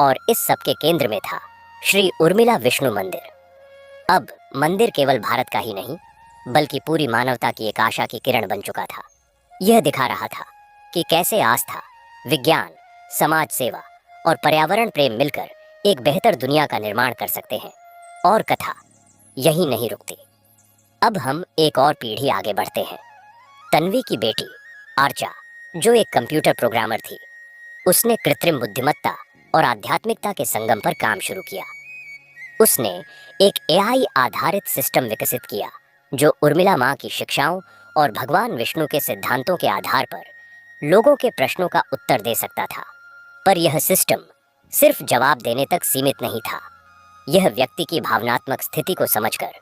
और इस सब के केंद्र में था श्री उर्मिला विष्णु मंदिर। अब मंदिर केवल भारत का ही नहीं बल्कि पूरी मानवता की एक आशा की किरण बन चुका था। यह दिखा रहा था कि कैसे आस्था, विज्ञान, समाज सेवा और पर्यावरण प्रेम मिलकर एक बेहतर दुनिया का निर्माण कर सकते हैं। और कथा यहीं नहीं रुकती। अब हम एक और पीढ़ी आगे बढ़ते हैं। तन्वी की बेटी आर्चा, जो एक कंप्यूटर प्रोग्रामर थी, उसने कृत्रिम बुद्धिमत्ता और आध्यात्मिकता के संगम पर काम शुरू किया। उसने एक एआई आधारित सिस्टम विकसित किया जो उर्मिला माँ की शिक्षाओं और भगवान विष्णु के सिद्धांतों के आधार पर लोगों के प्रश्नों का उत्तर दे सकता था। पर यह सिस्टम सिर्फ जवाब देने तक सीमित नहीं था। यह व्यक्ति की भावनात्मक स्थिति को समझकर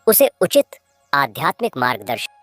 उसे उचित आध्यात्मिक मार्गदर्शन